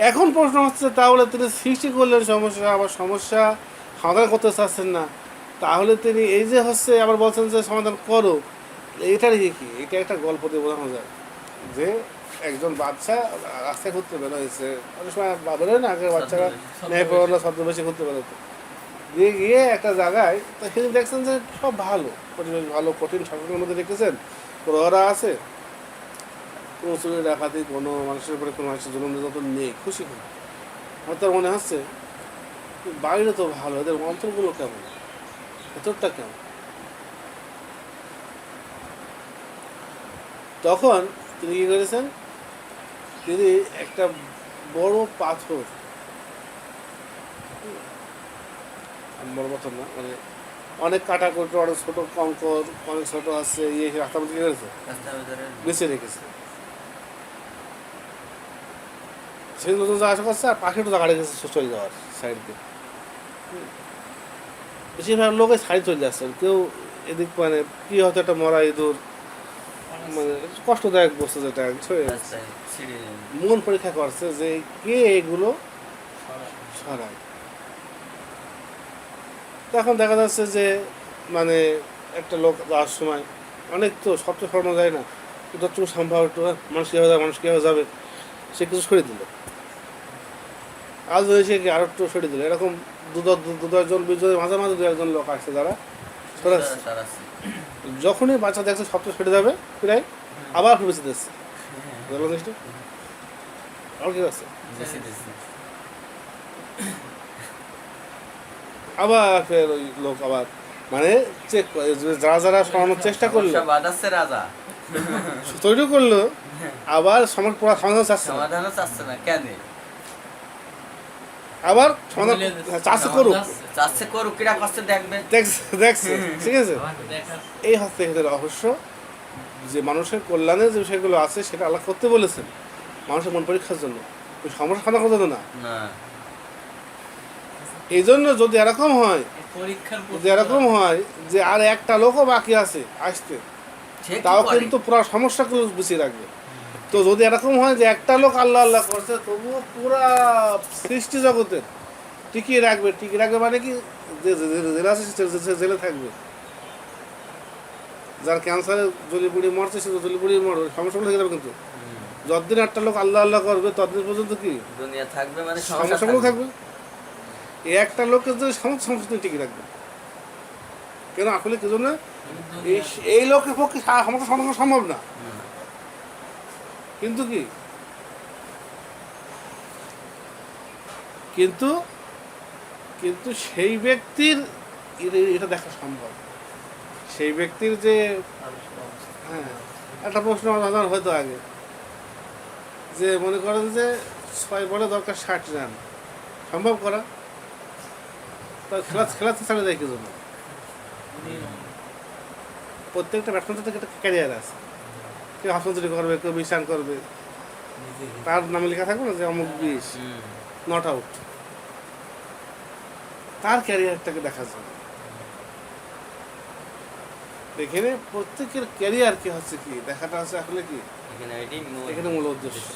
এখন প্রশ্ন হচ্ছে তাহলে তিনি সৃষ্টি করলেন সমস্যা, আবার সমস্যা সমাধান করতে চাচ্ছেন না, তাহলে তিনি এই যে হচ্ছে আবার বলছেন যে সমাধান করো, এটার কি? এটা একটা গল্প দিয়ে বোঝানো যায় যে একজন বাচ্চা রাস্তায় ঘুরতে বেরোয়েছে, অনেক সময় বেরোয় না, আগে বাচ্চারা ন্যায় পড়ানো ছদ্মবেশে ঘুরতে বেরোতো, দিয়ে গিয়ে একটা জায়গায় তো সেদিন দেখছেন যে সব ভালো, পরিবেশ ভালো, কঠিন শাসনের মধ্যে রেখেছেন, প্রহরা আছে, কোনো চুরি ডাকাতি, কোনো মানুষের উপরে কোনো মানুষের জন্ম নির্যাতন নেই, খুশি হয়। আমার তার মনে হচ্ছে বাইরে তো ভালো, এদের অন্তরগুলো কেমন, ভেতরটা কেমন? তখন তিনি কী করেছেন, তিনি একটা বড় পাথর, বড় পাথর না মানে অনেক কাটা করতে, অনেক ছোটো কঙ্কর, অনেক ছোটো আছে, রাস্তার মধ্যে কী করেছে, রাস্তার ভিতরে বেছে রেখেছে। সেই নতুন জায়গা আসা করছে, আর পাশে একটু জায়গা রেখেছে চলে যাওয়ার সাইড দিয়ে। বেশিরভাগ লোক সাইড চলে যাচ্ছে, কেউ এদিক মানে কি হয়তো একটা মরা ইঁদুর, মানে কষ্টদায়ক বস্তু যেটা রাস্তায় সিঁড়ি মন পরীক্ষা করছে যে কে এগুলো সরায়। এখন দেখা যাচ্ছে যে মানে একটা লোক যাওয়ার সময় অনেক তো সব তো সরানো যায় না, যতটুকু সম্ভব একটু মানুষ কীভাবে যাবে, মানুষ কীভাবে যাবে, সে কিছু সরিয়ে দিল। আজ হয়েছে কি আর একটু সরিয়ে দিল। এরকম দু দশজন 20 জনের মাঝে মাঝে 2-1 জন লোক আসছে যারা সরাচ্ছে। সারাচ্ছি। যখনই বাচ্চা দেখছে সব তো সরে যাবে প্রায়, আবার ফেরত দিচ্ছে। বুঝলো জিনিসটা? আর কি আছে, বেশি দিচ্ছি। আবার ফের ওই লোক আবার মানে চেক করে, যারা যারা সরানোর চেষ্টা করলো, সমস্যা বাঁধাচ্ছে রাজা, তৈরি করলো, আবার পুরো সমাধান চাচ্ছে না। সমাধানও চাচ্ছে না। কেন? আবার সমাধান চাচ্ছে করুক, চাচ্ছে করুক, কিরা করছে দেখবে। দেখছে, ঠিক আছে। দেখা এই হচ্ছে এখানে রহস্য, যে মানুষের কল্যাণে যে বিষয়গুলো আছে সেটা আল্লাহ করতে বলেছেন মানুষের মন পরীক্ষার জন্য, ওই সমস্যা সমাধান করার জন্য না। না, এই জন্য যদি এরকম হয়, পরীক্ষার যদি এরকম হয় যে আর একটা লোকও বাকি আছে আসতে, সে কি তাও করে? কিন্তু পুরো সমস্যাগুলো বুঝিয়ে রাখবে। তো যদি এরকম হয় যে একটা লোক আল্লাহ আল্লাহ করছে, তবুও পুরা সৃষ্টি জগতের টিকিয়ে রাখবে মানে কি, যে জেলে আছে সে জেলে থাকবে। যার ক্যান্সারে জলিপুড়ি মরছে সে জলিপুড়ি মরবে, সমস্যাগুলো থেকে যাবে। কিন্তু যতদিন একটা লোক আল্লাহ আল্লাহ করবে ততদিন পর্যন্ত কি দুনিয়া থাকবে, মানে সমস্যাগুলো থাকবে। এই একটা লোকের যদি সমস্ত সমস্যা টিকিয়ে রাখবে, কেন আসলে কি জন্য এই লোকের পক্ষে সমস্যা সমাধান সম্ভব না। কিন্তু কি কিন্তু কিন্তু সেই ব্যক্তির এটা দেখা সম্ভব। সেই ব্যক্তির যে হ্যাঁ, একটা প্রশ্ন আমার হয়তো আগে, যে মনে করেন যে 6 বলে দরকার 60 রান, সম্ভব করা, তা খেলাতে ছাড়ে দেয় কি জন্য? প্রত্যেকটা ব্যাটসম্যান থেকে একটা ক্যারিয়ার আছে, কেউ হাফ সেঞ্চুরি করবে, কেউ 20 রান করবে, তার নামে লেখা থাকবে না যে অমুক 20 নট আউট, তার ক্যারিয়ারটাকে দেখা যায়। এখানে প্রত্যেকের ক্যারিয়ার কি হচ্ছে কি দেখাটা আছে আসলে কি এখানে মূল উদ্দেশ্য,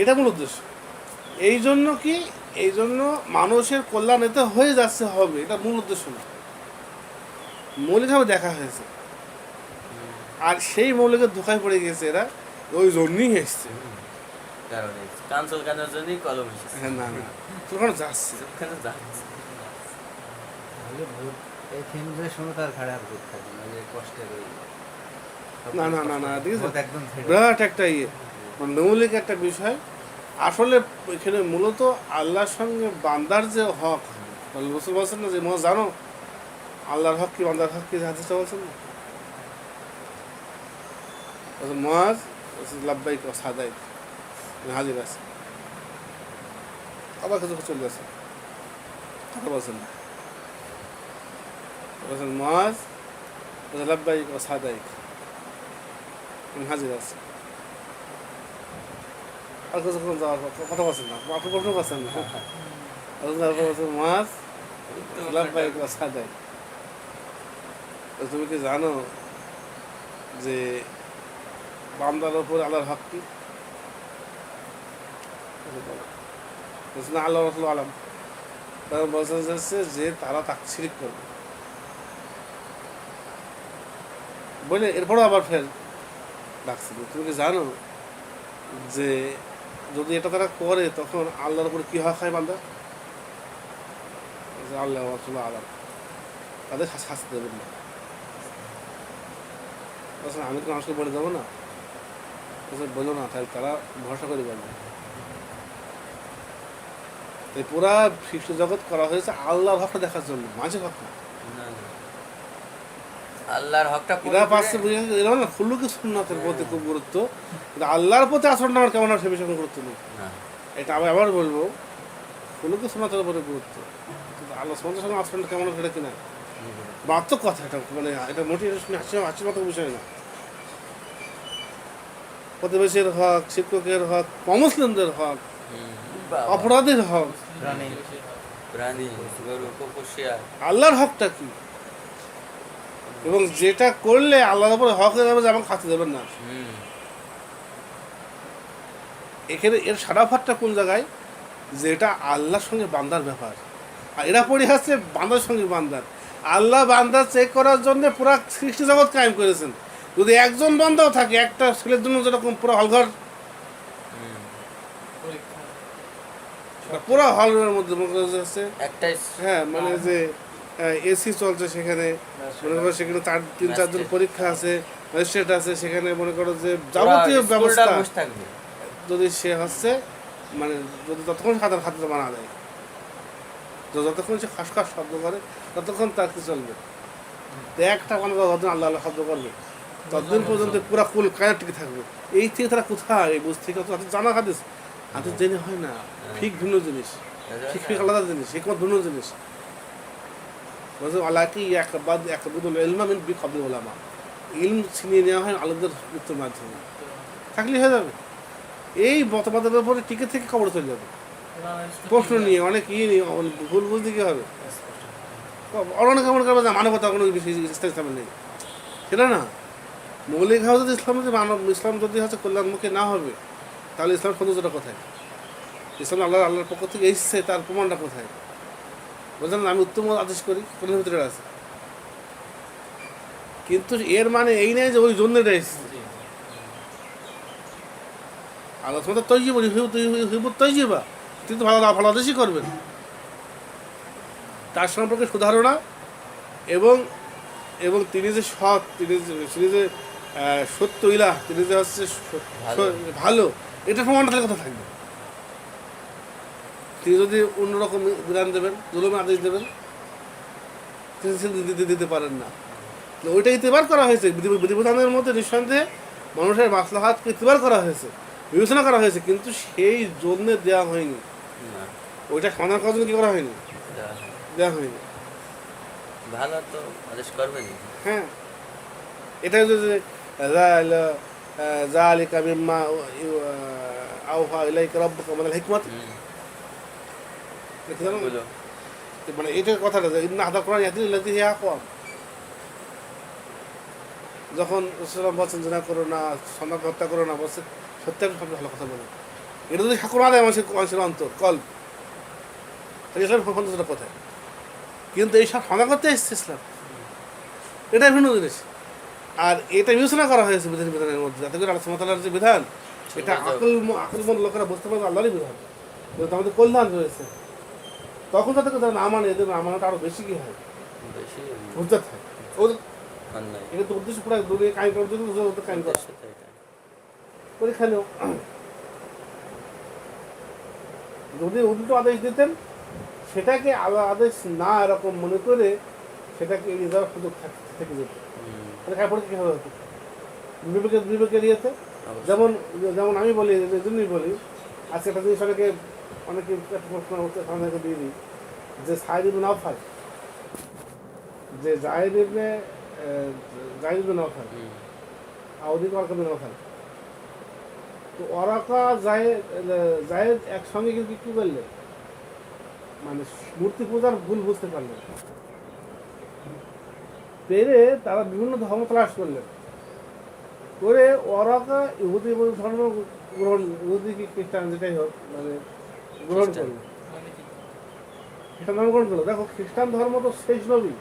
এটা মূল উদ্দেশ্য। এই জন্য কি, এই জন্য মানুষের কল্যাণ এতে হয়ে যাচ্ছে হবে, এটা মূল উদ্দেশ্য না, মৌলিকভাবে দেখা হয়েছে। আর সেই মৌলিকের ধোকায় পড়ে গেছে এরা, ওই জন্যই এসছে। কারণে কাঞ্চল কানার জন্যই কলম এসেছে। হ্যাঁ, না না ওখানে যাচ্ছে, ওখানে যাচ্ছে। তাহলে ভোট এই কেন্দ্রের সময় তার ঘাড়ে আর ভোট থাকবে না, যে কষ্টের ওই না না না না ঠিক ভোট আছে, একদম ছেড়ে বিরাট একটা ইয়ে মানে মৌলিক একটা বিষয়। আসলে এখানে মূলত আল্লাহর সঙ্গে বান্দার যে হক, রসূল বলছেন না যে জানো আল্লাহর হক কি বান্দার হক কি, হাদিসটা বলছেন না, মহাজ লাব্বাইক ও সাদাইক হাজির আছে, আবার কিছু চলে গেছে, কথা বলছেন না, বলছেন মহাজ লাব্বাইক ও সাদাইক হাজির আছে, আর কিছু যাওয়ার কথা বলছেন না, আপনি প্রশ্ন করছেন না, মাছ লাব্বাইক ও সাদাইক। তুমি কি জানো যে বান্দার উপর আল্লাহর হক কি? না, আল্লাহ রাসূল আলাম। তারা বলছে যে তারা তাকসিরিক করবে বলে, এরপরও আবার ফের ডাকছিল, তুমি কি জানো যে যদি এটা তারা করে তখন আল্লাহর উপর কি হক হয় বান্দা? আল্লাহ রাসূল আলাম, তাদের শাস্তি দেবেন না। আমি তো মানুষকে বলে দেবো না, বলো না, তাহলে তারা ভরসা করে বলবে। এই পুরা সৃষ্টি জগৎ করা হয়েছে আল্লাহর হকটা দেখার জন্য, মানুষের হক না। আল্লাহর হকটা এরা পাচ্ছে এরা না খুল্লুকে সুন্নাতের প্রতি খুব গুরুত্ব, কিন্তু আল্লাহর প্রতি আচরণটা আমার কেমন সে বিষয়ে গুরুত্ব নেই। এটা আমি আবার বলবো, খুল্লুকে সুন্নাতের প্রতি গুরুত্ব, কিন্তু আল্লাহ সুন্নাতের সঙ্গে আচরণটা কেমন সেটা কিনা বাস্তব কথা। এটা মানে এটা মোটিভেশন শুনে হাসির মতো বিষয় না। প্রতিবেশীর হক, শিক্ষকের হক, অমুসলিমদের হক, অপরাধীর হক, প্রাণী, গরু, কুকুর, শিয়াল, আল্লাহর হকটা কি, এবং যেটা করলে আল্লাহর উপরে হক হয়ে যাবে যে আমাকে খাতে দেবেন না। এখানে এর সারাফাতটা কোন জায়গায়? যে এটা আল্লাহর সঙ্গে বান্দার ব্যাপার, আর এরা পড়ে আছে বান্দার সঙ্গে বান্দার। আল্লাহ বান্দা চেক করার জন্য পুরা সৃষ্টি জগৎ কায়েম করেছেন। যদি একজন বান্দাও থাকে, একটা ছেলের জন্য যেরকম পুরো হলঘর, পরীক্ষা পুরো হলের মধ্যে মনে করা যাচ্ছে, একটাই হ্যাঁ মানে যে এসি চলছে সেখানে, মনে করো সেখানে তিন চারজন পরীক্ষা আছে, ম্যাজিস্ট্রেট আছে, সেখানে মনে করো যে যাবতীয় স্কুলটা ব্যবস্থা বসে থাকবে। যদি সে হচ্ছে মানে যদি ততক্ষণ সাঁতার হাতে বানা দেয়, যতক্ষণ সে খাস শব্দ করে ততক্ষণ তার কি চলবে। তো একটা মানুষ যতদিন আল্লাহ আল্লাহ শব্দ করবে ততদিন পর্যন্ত পুরা কুল কায়া টিকে থাকবে। এই থেকে তারা কোথায় এই বুঝ থেকে তো জানা হাদিস হাদিস জেনে হয় না, ঠিক ভিন্ন জিনিস, ঠিক আলাদা জিনিস, হিকমত ভিন্ন জিনিস। বলছে আল্লাহকে একবাদুল ইলমা মিন বিকবলিল উলামা, ইলম ছিনিয়ে নেওয়া হয় আলেমদের মৃত্যুর মাধ্যমে, থাকলে হয়ে যাবে। এই মতবাদের উপরে টিকে থেকে খবর চলে যাবে। প্রশ্ন নিয়ে অনেক নিয়ে ভুল বুঝতে কি হবে, অনেক এমন করবে যে মানবতা কোনো ইসলামের নেই, সেটা না। মৌলিক হাউস যদি ইসলাম যদি ইসলাম যদি হচ্ছে কল্যাণমুখী না হবে, তাহলে ইসলাম সৌন্দর্যটা কোথায়? ইসলাম আল্লাহর পক্ষ থেকে এসছে, তার প্রমাণটা কোথায়? বলছেন আমি উত্তম আদেশ করি, কোনের ভিতরে আছে, কিন্তু এর মানে এই নেই যে ওই জন্য এটা এসছে। আল্লাহ তোমাদের তৈজিব হিবুত তৈজিবা, তিনি তো ভালো আদেশই করবেন। তার সম্পর্কে সুধারণা এবং এবং তিনি যে সৎ, তিনি যে সত্য ইলাহ, তিনি যে হচ্ছে ভালো, এটা প্রমাণটা তাহলে কথা থাকবে। তিনি যদি অন্যরকম বিধান দেবেন, জুলুমের আদেশ দেবেন, তিনি দিতে পারেন না। ওইটা ইতিবার করা হয়েছে, বিধিবিধানের মধ্যে নিঃসন্দেহে মানুষের মাসলাহাতকে ইতিবার করা হয়েছে, বিবেচনা করা হয়েছে, কিন্তু সেই জন্য দেওয়া হয়নি। ওইটা সমাধান করার জন্য কি করা হয়নি, দেওয়া হয়নি। ভালো তো আদেশ করবেন। হ্যাঁ, এটা যদি যালিকা মিম্মা আওহা ইলাইকা রাব্বুকা মিনাল হিকমাত, মানে এটার কথাটা ইন্না হাদা কোরআন ইয়াহদি লিল্লাতি হিয়া আকওয়াম। যখন রাসূলুল্লাহ বলছেন জিনা করো না, সন্তান হত্যা করো না, বলছে সত্যের সবচেয়ে ভালো কথা বলো। এটা যদি ঠাকুর আদায় মানুষের অন্তর কল্প, তাহলে ইসলাম সৌন্দর্যটা কোথায়? কিন্তু এই সব সমাধান করতে এসছে ইসলাম, এটাই ভিন্ন জিনিস। আর এটা বিবেচনা করা হয়েছে বিধানের মধ্যে, যাতে করে আল্লাহ সুবহানাহু ওয়া তাআলার যে বিধান, এটা আকলমন্দ লোকেরা বুঝতে পারবে আল্লাহরই বিধান, আমাদের কল্যাণ রয়েছে। তখন তাদেরকে তারা না মানে, এদের না মানাটা আরো বেশি কি হয়, হুজ্জত হয়। ওদের এটা তো উদ্দেশ্য পুরো দুনিয়া কায়েম করার জন্য ওদের কায়েম করা। পরীক্ষানেও যদি উল্টো আদেশ দিতেন, সেটাকে আল্লাহ আদেশ না এরকম মনে করে সেটাকে এড়িয়ে যাওয়ার সুযোগ থেকে যেত। পরীক্ষা কীভাবে হতো? বিবেকের ইয়েতে, যেমন যেমন আমি বলি, এই জন্যই বলি, আজকে একটা জিনিস অনেকে প্রশ্ন সামনে দিয়ে দিই, যে সাইদ ইবনে নওফাল, যে জায়েদ ibn Nawfal, আউদিক Waraqah ibn Nawfal, তো ওরাকা জায়েদ একসঙ্গে কিন্তু কি করলেন, মানে মূর্তি পূজার ভুল বুঝতে পারলেন, পেরে তারা বিভিন্ন ধর্ম তালাশ করলেন, করে ওরাকা ইহুদি ধর্ম গ্রহণ, ইহুদি কি খ্রিস্টান যেটাই হোক, মানে গ্রহণ করলো, খ্রিস্টান ধর্ম গ্রহণ করলো। দেখো খ্রিস্টান ধর্ম তো শেষ নবী,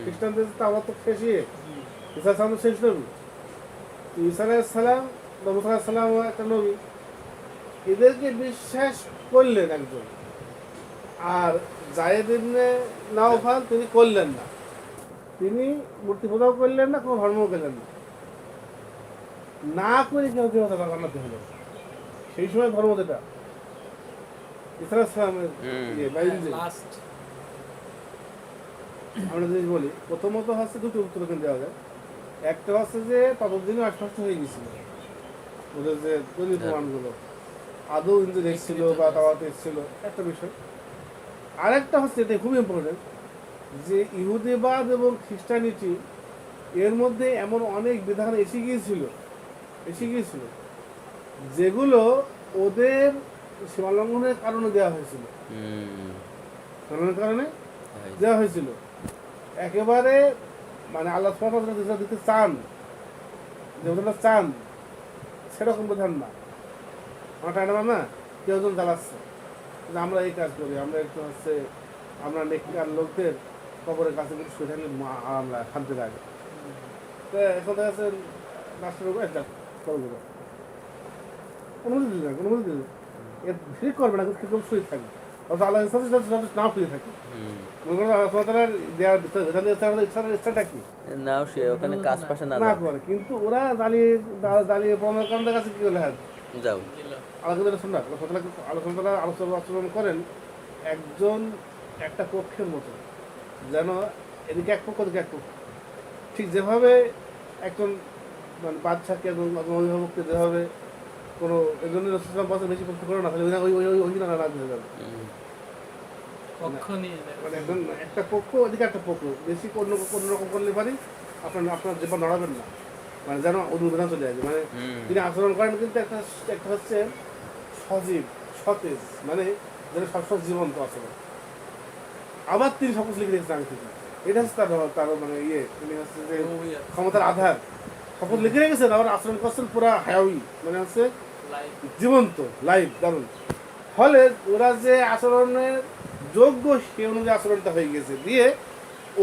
খ্রিস্টানদের তো আমরা তো শেষ ঈসা সালাম শেষ নবী, ঈসা আলাইহিস সালাম বা মুসা আলাইহিস সালাম একটা নবী, এদেরকে বিশ্বাস করলেন একজন। আর জায়েদ ইবনে নওফাল তিনি করলেন না, তিনি মূর্তি পূজাও করলেন না, কোনো ধর্মও করলেন না, না করে কেউ কেউ তারা বানাতে হলো। সেই সময় ধর্ম যেটা ইসলামের আমরা যদি বলি, প্রথমত হচ্ছে দুটো উত্তর দেওয়া যায়। একটা হচ্ছে যে ততদিনও আশ্বস্ত হয়ে গেছিল ওদের যে দলিল প্রমাণগুলো আদৌ ইন্দ্র এসেছিল বা তাওয়াতে এসেছিল, একটা বিষয়। আরেকটা হচ্ছে, এটা খুব ইম্পর্টেন্ট, যে ইহুদিবাদ এবং খ্রিস্টানিটি এর মধ্যে এমন অনেক বিধান এসে গিয়েছিল যেগুলো ওদের সীমালঙ্ঘনের কারণে দেওয়া হয়েছিল, একেবারে মানে আল্লাহ সুবহানাহু ওয়া তাআলা দিতে চান, যে ওটা চান সেরকম বিধান না, আমার টাইম না কেউ জন জ্বালাচ্ছে, যে আমরা এই কাজ করি, আমরা একটু হচ্ছে আমরা নেককার লোকদের কবরের কাছে কিন্তু শুয়ে থাকলে আরাম লাগে, শান্তি লাগে। তো এখন দেখা যাচ্ছে নাস্তার উপর একটা অনুমতি দিল না, অনুমতি দিল এর ভিড় করবে না, কিন্তু কেউ শুয়ে থাকবে। অথচ আল্লাহ না শুয়ে থাকে, মনে করেন দেওয়ার ইচ্ছাটা কি নাও সে ওখানে কাজ পাশে না না করে, কিন্তু ওরা দাঁড়িয়ে প্রমাণ কারণের কাছে কি বলে হ্যাঁ যাও। আলোচনা করেন একজন একটা পক্ষের মতো, যেন এদিকে এক পক্ষ ওদিকে এক পক্ষ। ঠিক যেভাবে একজন মানে বাচ্চাকে এবং অভিভাবককে যেভাবে কোনো একজন বেশি পক্ষ করে না, তাহলে ওই না রাজ হয়ে যাবে। মানে একজন একটা পক্ষ ওদিকে একটা পক্ষ, বেশি কোনো রকম করলে পারি আপনার জীবন নড়াবেন না, মানে যেন অনুবেদনা চলে আসবে। মানে তিনি আচরণ করেন কিন্তু একটা হচ্ছে সজীব সতেজ, মানে যেন সবসময় জীবন্ত আচরণ। আবার তিনি শপথ লিখে রেখেছেন আগে থেকে, এটা হচ্ছে তার মানে তিনি হচ্ছে যে ক্ষমতার আধার। শপথ লিখে রেখেছেন, আবার আচরণ করছেন পুরা হায়াউই, মানে হচ্ছে জীবন্ত লাইভ দারুণ। ফলে ওরা যে আচরণের যোগ্য সে অনুযায়ী আচরণটা হয়ে গেছে, দিয়ে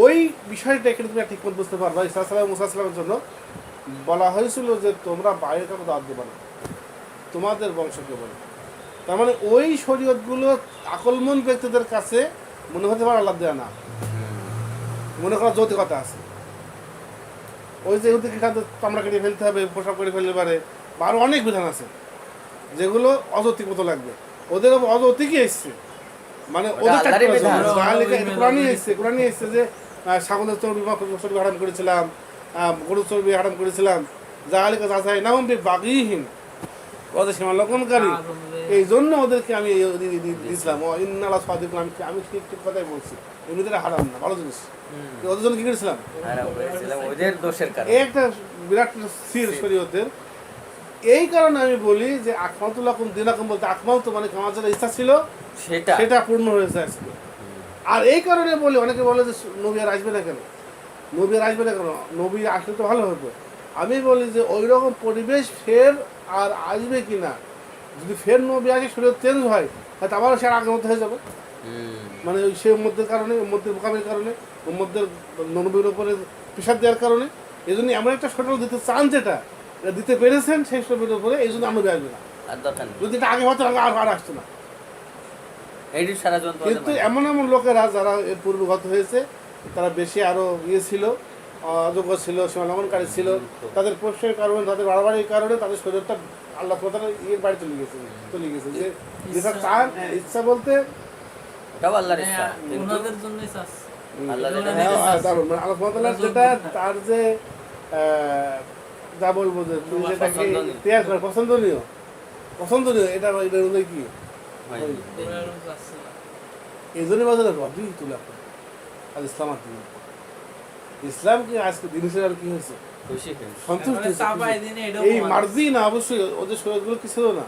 ওই বিষয়টা এখানে তুমি ঠিক মতো বুঝতে পারবা। ইসা সালাম মুসা সালামের জন্য বলা হয়েছিল যে তোমরা বাইরে কারো দাওয়াত দেবে না, তোমাদের বংশকে বলে। তার মানে ওই শরীয়তগুলো আকলমন ব্যক্তিদের কাছে মনে হতে পারে আল্লাহ দেওয়া না, মনে করা যৌতিকতা আছে। ওই যে ওদেরকে চামড়া কেটে ফেলতে হবে, পোশাক করে ফেলতে পারে, বা আরও অনেক বিধান আছে যেগুলো অযৌক্তিক মতো লাগবে। ওদের অযৌক্তিকই এসছে, মানে ওদের কোরআনই এসছে যে ছাগলের চর্বি হারাম করেছিলাম, গরুর চর্বি হারাম করেছিলাম, জাহালিকা যাচাই নাম বাগিহীন, ওদের সীমা লঙ্ঘনকারী, এই জন্য ওদেরকে আমি দিয়েছিলাম। ইন্নাল্লাহ সাদিকুন, আমি ঠিক কথাই বলছি, এমনিতে হারাম না, ভালো জিনিস। ওদের জন্য কি করেছিলাম? ওদের দোষের কারণে এই একটা বিরাট সির শরীয়তের। এই কারণে আমি বলি যে আকমালতুল্লাহ দিনাকুম বলতে আকমাল তো মানে আমার যেটা ইচ্ছা ছিল সেটা পূর্ণ হয়েছে আজকে। আর এই কারণে বলি, অনেকে বলে যে নবী আর আসবে না কেন, নবী আর আসবে না কেন, নবী আসলে তো ভালো হতো। আমি বলি যে ওই রকম পরিবেশ ফের আর আসবে কি না, যদি ফের নবী আসে শরীর চেঞ্জ হয়, হয়তো আবারও সে আগের মতো হয়ে যাবে। মানে ওই সে উম্মতের কারণে, উম্মতের মোকাবিলার কারণে, উম্মতের নবীর উপরে প্রেশার দেওয়ার কারণে, এই জন্য এমন একটা শরীর দিতে চান যেটা দিতে পেরেছেন সেই শরীরের উপরে, এই জন্য আমরা আসবে না। যদি এটা আগে হতো আর আসতো না। কিন্তু এমন এমন লোকেরা যারা এর পূর্বগত হয়েছে, তারা বেশি আরো ছিল, অযোগ্য ছিল, সীমালঙ্ঘনকারী ছিল, তাদের প্রশ্নের কারণে, তাদের বাড়াবাড়ির কারণে তাদের শরীরটা আল্লাহ ইয়ের বাড়ি চলে গেছে যে যেটা চান ইচ্ছা বলতে যেটা তার যে যা বলবো যে তুমি যেটাকে তৈরি করে পছন্দনীয় এটা অনুযায়ী কি এই জন্য বাজারে রবি তুলা আর ইসলাম আর দিন ইসলাম কি আজকে দিন হিসেবে আর কি হয়েছে সন্তুষ্ট। এই মার্জি না অবশ্যই ওদের শরীরগুলো কি ছিল না,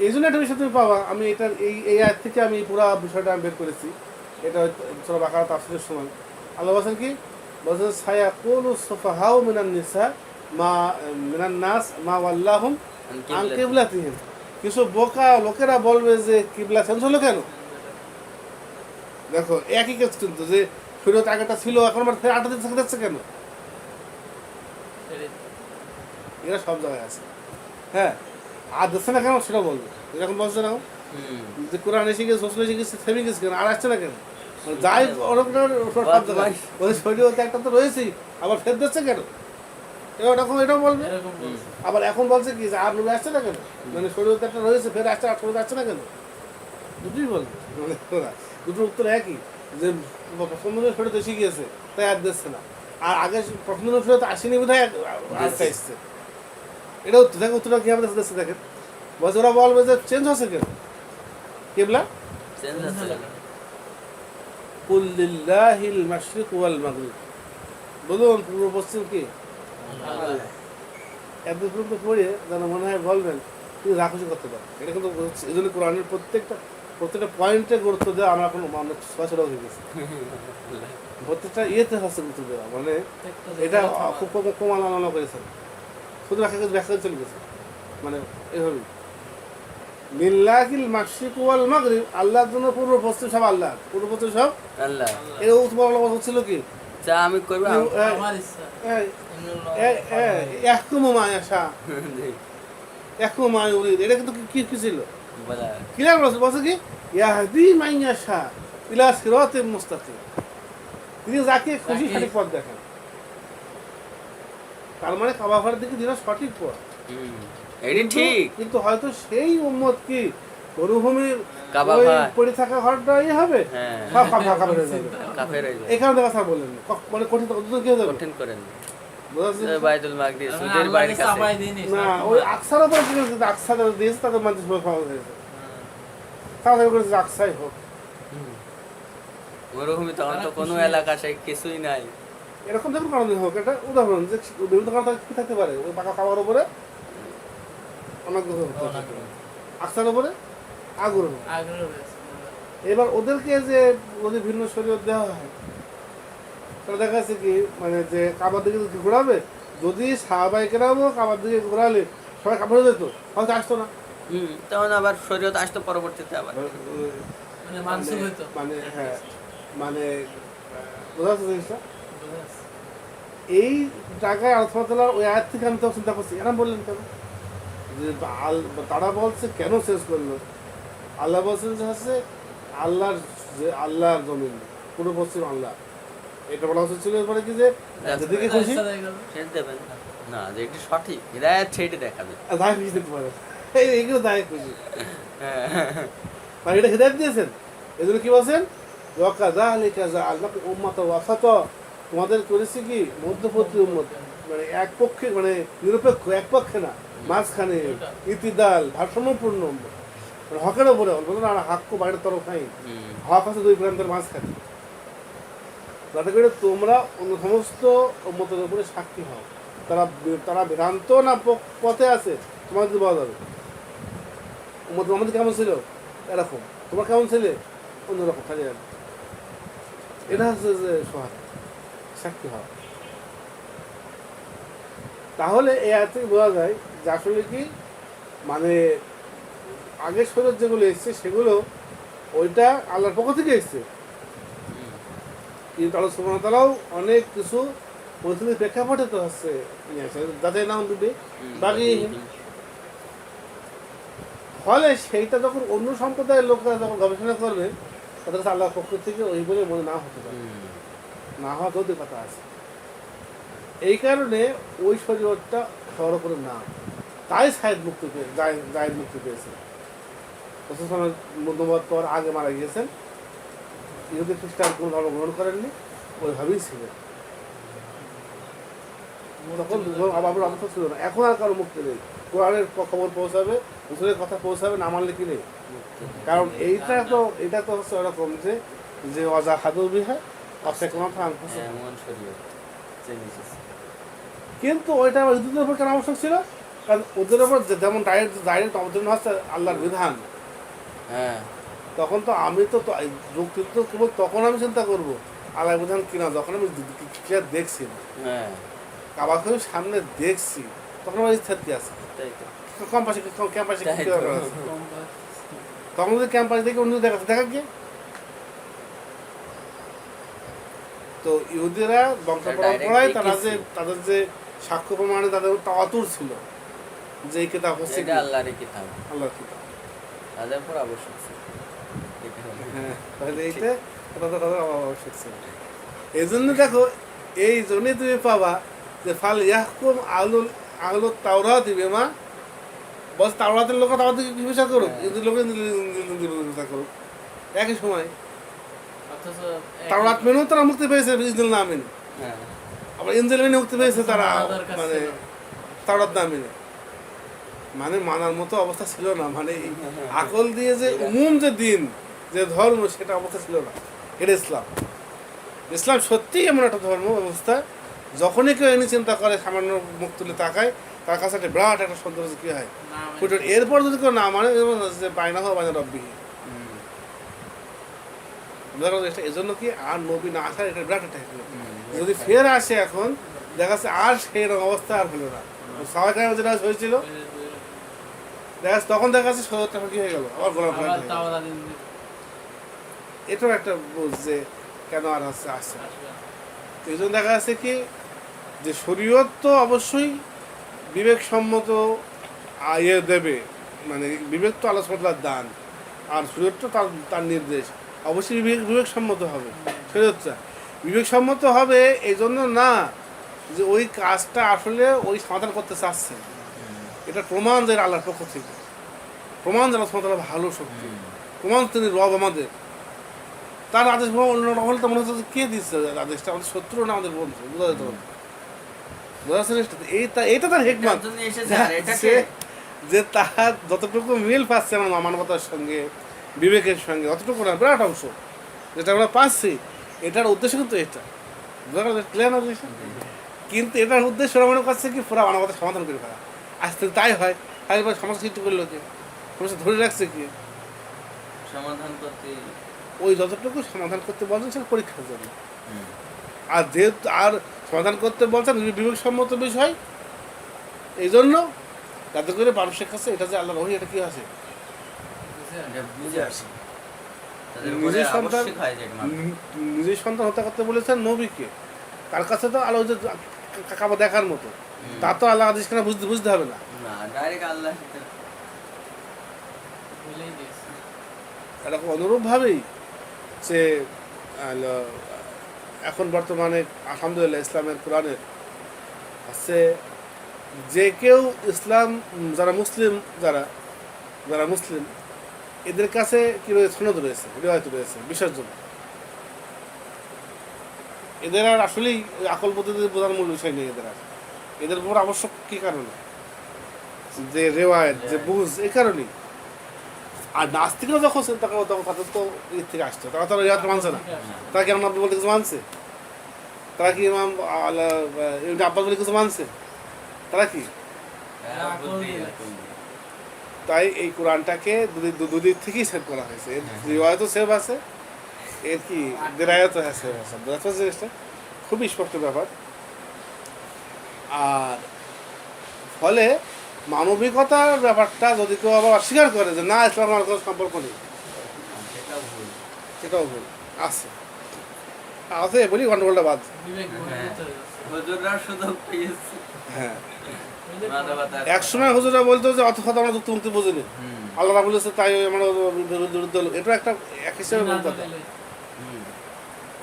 এই জন্য একটা বিষয় তুমি পাবা। আমি এটার এই আয়াত থেকে আমি পুরো বিষয়টা আমি বের করেছি। এটা সূরা বাকারা তাফসীরের সময় আল্লাহ বলেন কি, বলেন সায়াকুলু সুফাহাউ মিনান নিসা মা মিনান নাস মা ওয়াল্লাহুম আন কিবলাতিহিম। কিছু বোকা লোকেরা বলবে যে কিবলা চেঞ্জ হলো কেন। দেখো একই কেস কিন্তু, যে শরীয়ত আগেটা ছিল এখন আবার ফের আটা দিতে যাচ্ছে কেন, এরা সব জায়গায় আছে। হ্যাঁ, আর দিচ্ছে না কেন সেটা বলবে, এরকম বলছে না যে কোরআন এসে গেছে, রসুল এসে গেছে, থেমে গেছে কেন, আর আসছে না কেন, যাই সব জায়গায় ওদের শরীয়ত একটা তো রয়েছেই, আবার ফের দিচ্ছে কেন, এরকম এটাও বলবে। আবার এখন বলছে কি যে আর নবী আসছে না কেন, মানে শরীয়ত একটা রয়েছে ফের আসছে, আর শরীয়ত আসছে না কেন, দুটোই বলবে। মানে ওরা দুটোর উত্তর একই, যে প্রথম দিনের শরীয়ত এসে গিয়েছে তাই আর দিচ্ছে না, আর আগে প্রথম দিনের শরীয়ত আসেনি বোধহয় আসতে আসছে। এটা উত্তর দেখো, উত্তরটা কি আমাদের দিচ্ছে দেখেন। বলছে ওরা বলবে যে চেঞ্জ হচ্ছে কেন কিবলা, কুল লিল্লাহিল মাশরিক ওয়াল মাগরিব, বলুন পূর্ব পশ্চিম কি এত পর্যন্ত পড়ে যেন মনে হয় বলবেন তুমি যা খুশি করতে পারো। এটা কিন্তু এই জন্য কোরআনের প্রত্যেকটা পয়েন্টে গুরুত্ব দেওয়া আমরা এখন অনেক ছোটো হয়ে গেছে, প্রত্যেকটা ইয়েতে হচ্ছে গুরুত্ব দেওয়া, মানে এটা খুব কম আলোচনা করেছে, শুধু ব্যাখ্যা চলে গেছে, মানে এভাবেই। লিল্লাহিল মাশরিক ওয়াল মাগরিব, আল্লাহর জন্য পূর্ব পশ্চিম সব আল্লাহ, পূর্ব পশ্চিম সব আল্লাহ এর তোমার কথা ছিল কি যা আমি করবো আমার ইচ্ছা ইয়াহকুমু মা ইয়াশা, ইয়াহকুমু মা ইউরিদ, এটা কিন্তু কি কি ছিল বলা ক্লিয়ার বলছে কি ইয়াহদি মান ইয়াশা ইলা সিরাতিন মুস্তাকিম, তিনি যাকে খুশি সঠিক পথ দেখান। তার মানে কাবা ঘরের দিকে দিন সঠিক পথ, এটি ঠিক। কিন্তু হয়তো সেই উম্মত কি মরুভূমির কাবা ওই ঘর। পড়ে থাকা ঘরটা ইয়ে হবে, হ্যাঁ। সব কাফের হয়ে যাবে। কাফের হয়ে যায়। এখানে দেখা স্যার বললেন মানে কঠিন কি হয়ে যাবে কঠিন করেন বোঝা যাচ্ছে? বাইতুল মাকদিস ওদের বাড়ির কাছে। চাপাই দিইনি না ওই আকসার উপর কি হয়েছে, আকসা যারা দিয়েছে তাদের মানুষ খাওয়া হয়েছে, তাদের করেছে আকসাই হোক। মরুভূমি তখন তো কোনো এলাকা সেই কিছুই নাই। এরকম দেখুন কারণে হোক, এটা উদাহরণ যে বিভিন্ন কারণ কি থাকতে পারে, ওই পাকা খাবার উপরে অনেক কিছু হতে পারে, আকসার উপরে আগুন। আগ্রহ রয়েছে এবার ওদেরকে যে ওদের ভিন্ন শরীয়ত দেওয়া হয়, তাহলে দেখা যাচ্ছে কি মানে যে কাবার দিকে ঘোরাবে, যদি সাহাবাই কেরামও কাবার দিকে ঘোরালে সবাই কাপড় হয়ে যেত, হয়তো আসতো না। তখন আবার শরীয়ত আসতো পরবর্তীতে আবার। মানে মানসুখ হইতো মানে হ্যাঁ মানে বোঝা যাচ্ছে জিনিসটা। বোঝা যাচ্ছে। এই জায়গায় আলফাতলা ওই আয়াত থেকে আমি তো চিন্তা করছি, এরকম বললেন কেন যে তারা বলছে কেন শেষ করলো, আল্লাহ বলছেন যে হচ্ছে আল্লাহর যে আল্লাহর জমিন পুরো পশ্চিম আল্লাহ, এটা বলা উচিত ছিল। এরপরে কি যে যেদিকে খুশি ইচ্ছা হয়ে গেল। সেটা দেবেন না, যে এটি সঠিক হিদায়াত সেইটা দেখাবে। দায় খুশি দিতে পারে, এইগুলো দায় খুশি হ্যাঁ। মানে এটা হৃদায়ত দিয়েছেন। এই জন্য কি বলছেন তোমাদের করেছি কি মধ্যপন্থী উম্মত, মানে এক পক্ষে মানে নিরপেক্ষ, এক পক্ষে না, মাঝখানে ইতিদাল ভারসাম্যপূর্ণ উম্মত, মানে হকের উপরে বলবো না, হাক্য বাইরের তরফ নাই, হক আছে দুই প্রান্তের মাঝখানে, যাতে করে তোমরা অন্য সমস্ত উম্মতের উপরে সাক্ষী হও, তারা ভ্রান্ত না পথে আছে তোমার যদি বলা যাবে। উম্মত মোহাম্মদ কেমন ছিল এরকম, তোমরা কেমন ছিলে অন্যরকম, খালি এটা হচ্ছে যে সহায় সাক্ষী হওয়া। তাহলে এই আয়াত থেকে বোঝা যায় যে আসলে কি মানে আগের শরীর যেগুলো এসছে সেগুলো ওইটা আল্লাহর পক্ষ থেকে এসছে, কিন্তু আল্লাহ সুবহানাহু ওয়া তাআলাও অনেক কিছু পরিস্থিতির প্রেক্ষাপটে তো হচ্ছে যাতে নাম দুটি বাকি। ফলে সেইটা যখন অন্য সম্প্রদায়ের লোকরা যখন গবেষণা করবে তাদের কাছে আল্লাহর পক্ষ থেকে ওই বলে মনে না হতে পারে, না হওয়া যদি কথা আছে। এই কারণে ওই শরীরটা সর্বোপরি না, তাই সাইদ মুক্তি পেয়ে জায়েদ মুক্তি পেয়েছে। মধ্যমত পর আগে মারা গিয়েছেন, ইহুদি খ্রিস্টান কোনো ধর্ম গ্রহণ করেননি, ওইভাবেই ছিলেন। তখন আবার অবস্থা ছিল না, এখন আর কারো মুক্তি নেই। কোরআনের খবর পৌঁছাবে, রসুলের কথা পৌঁছাবে, না মানলে কি নেই। কারণ এটা তো হচ্ছে ওরকম যে অজা হাদুর বিহা অসে কোনো ফান, কিন্তু ওইটা আমার ইহুদিদের উপর কেন আবশ্যক ছিল, কারণ ওদের উপর যেমন ডাইরেক্ট অবতীর্ণ হচ্ছে আল্লাহর বিধান। হ্যাঁ, তখন তো আমি তো যুক্তি তো কেবল তখন আমি চিন্তা করবো আল্লাহর বিধান কিনা, যখন আমি ক্লিয়ার দেখছি, কাবাকে সামনে দেখছি, তখন আমার ইচ্ছা কি আছে। ক্যাম্পাসে তখন যদি ক্যাম্পাসে দেখে অন্য দেখা গিয়ে তো ইহুদিরা বংশ পরম্পরায় তারা যে তাদের যে সাক্ষ্য প্রমাণে তাদের অতুর ছিল যে এই কিতাব হচ্ছে আল্লাহর কিতাব, আল্লাহর কিতাব, তাদের উপর আবশ্যক ছিল। হ্যাঁ, তাহলে এইটা তাদের আবশ্যক ছিল। এই জন্য দেখো, এই জন্যই তুমি পাবা যে ফাল ইয়াহকুম আহলুত তাওরাত বিমা, বস তাওরাতের লোক তাওরাতকে কি বিচার করুক, ইহুদির লোক বিচার করুক একই সময়। তাওরাত মেনেও তারা মুক্তি পেয়েছে, ইনজিল না মেনে, আবার ইনজিল মেনে মুক্তি পেয়েছে তারা, মানে তাওরাত না মেনে, মানে মানার মতো অবস্থা ছিল না। মানে আকল দিয়ে যে উমুম যে দিন যে ধর্ম, সেটা অবস্থা ছিল না। এটা ইসলাম। ইসলাম সত্যিই এমন একটা ধর্ম ব্যবস্থা, যখনই কেউ এনে চিন্তা করে, সামান্য মুখ তুলে তাকায়, তার কাছে একটা বিরাট একটা সৌন্দর্য কি হয় ফুটে। এরপর যদি কেউ না মানে পায় না হোক মানে রব্বি, এই জন্য কি আর নবী না আসার এটা বিরাট একটা যদি ফের আসে এখন দেখা যাচ্ছে আর সেই অবস্থা আর হলো না। সবাই যেটা হয়েছিল তখন দেখা যাচ্ছে 70 কি হয়ে গেল, আবার গোলাম আবার তাও দিন এটাও একটা বুঝ যে কেন আর আসছে আসবে না। এই জন্য দেখা যাচ্ছে কি যে শরীয়ত তো অবশ্যই বিবেকসম্মত ইয়ে দেবে, মানে বিবেক তো আল্লাহ সুবহানাহু ওয়া তাআলার দান, আর শরীয়ত তো তার তার নির্দেশ, অবশ্যই বিবেকসম্মত হবে শরীয়তটা। বিবেকসম্মত হবে এই জন্য না যে ওই কাজটা আসলে ওই সমাধান করতে চাচ্ছে, এটা প্রমাণ যে এটা আল্লাহর পক্ষ থেকে, প্রমাণ যে আল্লাহ সুবহানাহু ওয়া তাআলা ভালো শক্তি, প্রমাণ তিনি রব আমাদের, তার আদেশ অন্য হলে তো মনে হচ্ছে যে কে দিচ্ছে আদেশটা, আমাদের শত্রু না আমাদের বন্ধু, বোঝা যেত না। বোঝা যাচ্ছে এইটা তার হেকমত, তার জন্য এসেছে আর এটাকে যে তার যতটুকু মিল পাচ্ছে আমার মানবতার সঙ্গে, বিবেকের সঙ্গে, অতটুকু না বিরাট অংশ যেটা আমরা পাচ্ছি, এটার উদ্দেশ্য কিন্তু এটা ক্লিয়ার না জিনিসটা? কিন্তু এটার উদ্দেশ্য ওরা মনে করছে কি পুরো মানবতার সমাধান করে ফেলা, আজ থেকে তাই হয়, তাই এবার সমস্যা সৃষ্টি করলো কে, সমস্যা ধরে রাখছে কি, সমাধান করতে ওই যতটুকু সমাধান করতে বলছেন সেটা পরীক্ষার জন্য, আর যেহেতু আর সমাধান করতে বলছেন বিবেকসম্মত বিষয়, এই জন্য যাতে করে মানুষের কাছে এটা যে আল্লাহ রহি এটা কি আছে, বুঝছেন? এটা বুঝে আসে তাদের নিজের উপরে সন্তান আবশ্যক হয় যে এটা মানতে। নিজের সন্তান হত্যা করতে বলেছেন নবীকে, তার কাছে তো আল্লাহ যে কাবা দেখার মতো, তা তো আল্লাহ আদেশ কেনা বুঝতে হবে না, না ডাইরেক্ট আল্লাহ বলেই দিয়েছে। এরকম অনুরূপভাবেই যে এখন বর্তমানে আলহামদুলিল্লাহ ইসলামের কোরআনের আছে যে কেউ ইসলাম যারা মুসলিম যারা মুসলিম এদের কাছে কি রয়েছে, সনদ রয়েছে, রিওয়ায়ত রয়েছে বিসর্জন, এদের আর আসলেই ওই আকল পদ্ধতি বোঝার মূল বিষয় নেই, এদের উপর আবশ্যক কি কারণে যে রেওয়ায়ত যে বুঝ, এই কারণেই। আর নাস্তিকরা যখন তখন তাদের তো এর থেকে আসছে, তারা তো রেওয়ায়ত মানছে না, তারা কি ইমাম নবী বলতে কিছু মানছে, তারা কি ইমাম ইবনে আব্বাস বলে কিছু মানছে, তারা কি? তাই এই কোরআনটাকে দুদিক থেকেই সেভ করা হয়েছে, এর রিওয়ায়তও সেভ আছে, এর কি দেরায়াতও সেভ আছে, বুঝতে জিনিসটা খুবই স্পষ্ট ব্যাপার। আর ফলে মানবিকতার ব্যাপারটা যদি কেউ আবার অস্বীকার করে যে না ইসলাম আমার কোনো সম্পর্ক নেই, সেটাও ভুল আছে আছে বলি গন্ডগোলটা বাদ। বিবেক বহির্ভূত হয়ে যাচ্ছে। হুজুররা সুযোগ পেয়েছে হ্যাঁ, ওই যে মানবতা এক সময় হুজুরা বলতো যে অত কথা আমরা যুক্তি মুক্তি বুঝিনি, আল্লাহ রাবুল বলেছে তাই আমরা বিরুদ্ধে হলো, এটা একটা এক হিসেবে না বলতে হবে। দিলে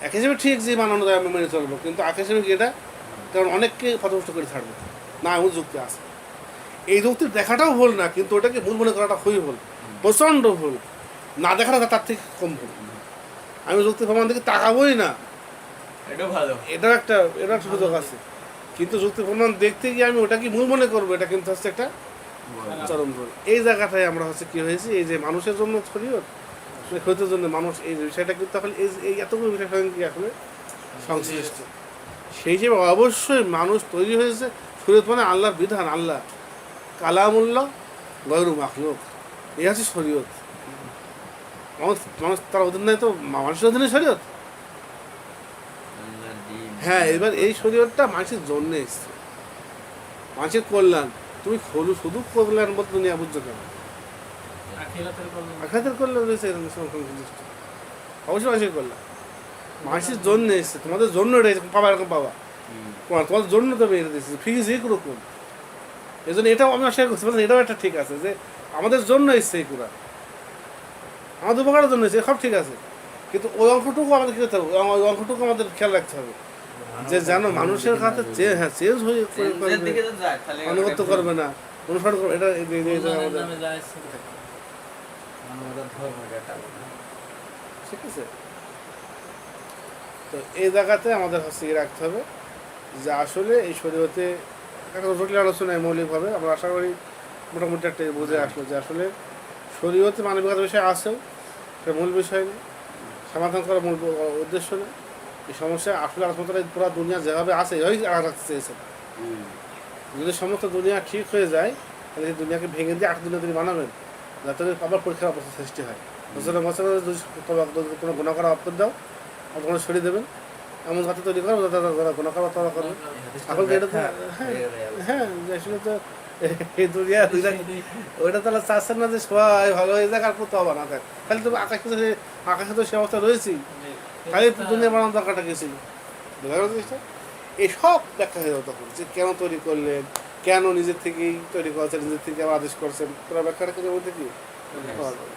এক হিসেবে ঠিক যে মানানো যায় আমি মেনে চলবো, কিন্তু এক হিসেবে কি এটা, কারণ অনেককে পথভ্রষ্ট করে ছাড়বে না, এমন যুক্তি আছে, এই যুক্তি দেখাটাও ভুল না, কিন্তু ওটাকে ভুল মনে করাটা খুবই ভুল, প্রচণ্ড ভুল, না দেখাটা তার থেকে কম ভুল। আমি যুক্তি প্রমাণ দিকে তাকাবোই না, এটা ভালো এটাও একটা সুযোগ আছে, কিন্তু যুক্তি প্রমাণ দেখতে গিয়ে আমি ওটাকে মূল মনে করবো, এটা কিন্তু হচ্ছে একটা চরম ভুল। এই জায়গাটায় আমরা হচ্ছে কি হয়েছে, এই যে মানুষের জন্য শরীয়ত ক্ষতির জন্য মানুষ, এই বিষয়টা কিন্তু এখন এই এতগুলো বিষয় সঙ্গে কি আসলে সংশ্লিষ্ট, সেই হিসেবে অবশ্যই মানুষ তৈরি হয়েছে, শরীয়ত মানে আল্লাহর বিধান, আল্লাহ কালামুল্লাহ গয়রু মাখলুক, এই হচ্ছে শরীয়ত। মানুষ তার অধীন নেই তো মানুষের অধীনে শরীয়ত। হ্যাঁ, এবার এই শরীয়তটা মানুষের জন্য এসছে, মানুষের কল্যাণ, তুমি শুধু কল্যাণ বলতে দুনিয়া বুঝছো কেন, আখিরাতের কল্যাণ। আখাতের কল্যাণ রয়েছে এখানে অবশ্যই মানুষের কল্যাণ, মানুষের জন্য এসছে, তোমাদের জন্য রয়েছে, পাবা এরকম পাবা, তোমাদের জন্য তবে এটা দিচ্ছে ফিজ এরকম, এই জন্য এটাও আমি আশা করছি, এটাও একটা ঠিক আছে যে আমাদের জন্য এসছে এই কোরআন, আমাদের উপকারের জন্য এসছে, সব ঠিক আছে, কিন্তু ওই অঙ্কটুকু আমাদের কি করতে হবে, ওই অঙ্কটুকু আমাদের খেয়াল রাখতে হবে যে যেন মানুষের কাছে চেঞ্জ হয়ে অনুগত করবে না, অনুসরণ করবে, এটা কল্যাণের আমাদের নামে যা ইচ্ছে করে। মানবতার ধর্ম এটা ঠিক আছে। তো এই জায়গাতে আমাদের হচ্ছে রাখতে হবে যে আসলে এই শরীয়তে একটা জটিল আলোচনায় মৌলিকভাবে আমরা আশা করি মোটামুটি একটা বুঝে আসলো যে আসলে শরীয়তে মানবিকতার বিষয় আছেও, সেটা মূল বিষয় নেই, সমাধান করার মূল উদ্দেশ্য নেই, এই সমস্যা আসলে আলোচনা পুরো দুনিয়া যেভাবে আছে এইভাবেই রাখতে চেয়েছেন। যদি সমস্ত দুনিয়া ঠিক হয়ে যায় তাহলে সেই দুনিয়াকে ভেঙে দিয়ে 8 দিনে তিনি বানাবেন, যাতে আবার পরীক্ষার অবস্থা সৃষ্টি হয়। বছরে বছরে যদি কোনো গুণা করা অপর দাও, কোনো সরিয়ে দেবেন, এমন জাতি তৈরি করো যাতে তারা কোনো খাবার তারা করবে। এখন তো এটা তো হ্যাঁ যে আসলে তো এই দুনিয়া ওইটা তাহলে চাচ্ছেন না যে সবাই ভালো হয়ে যাক আর কোথাও বানা থাক, খালি তো আকাশে তো সে অবস্থা রয়েছেই, খালি দুনিয়া বানানোর দরকারটা কি ছিল? বোঝা গেল জিনিসটা? এসব ব্যাখ্যা হয়ে যাবে তখন যে কেন তৈরি করলেন, কেন নিজের থেকেই তৈরি করেছেন, নিজের থেকে আবার আদেশ করছেন, পুরো ব্যাখ্যাটা করে মধ্যে কি পাওয়া যাবে।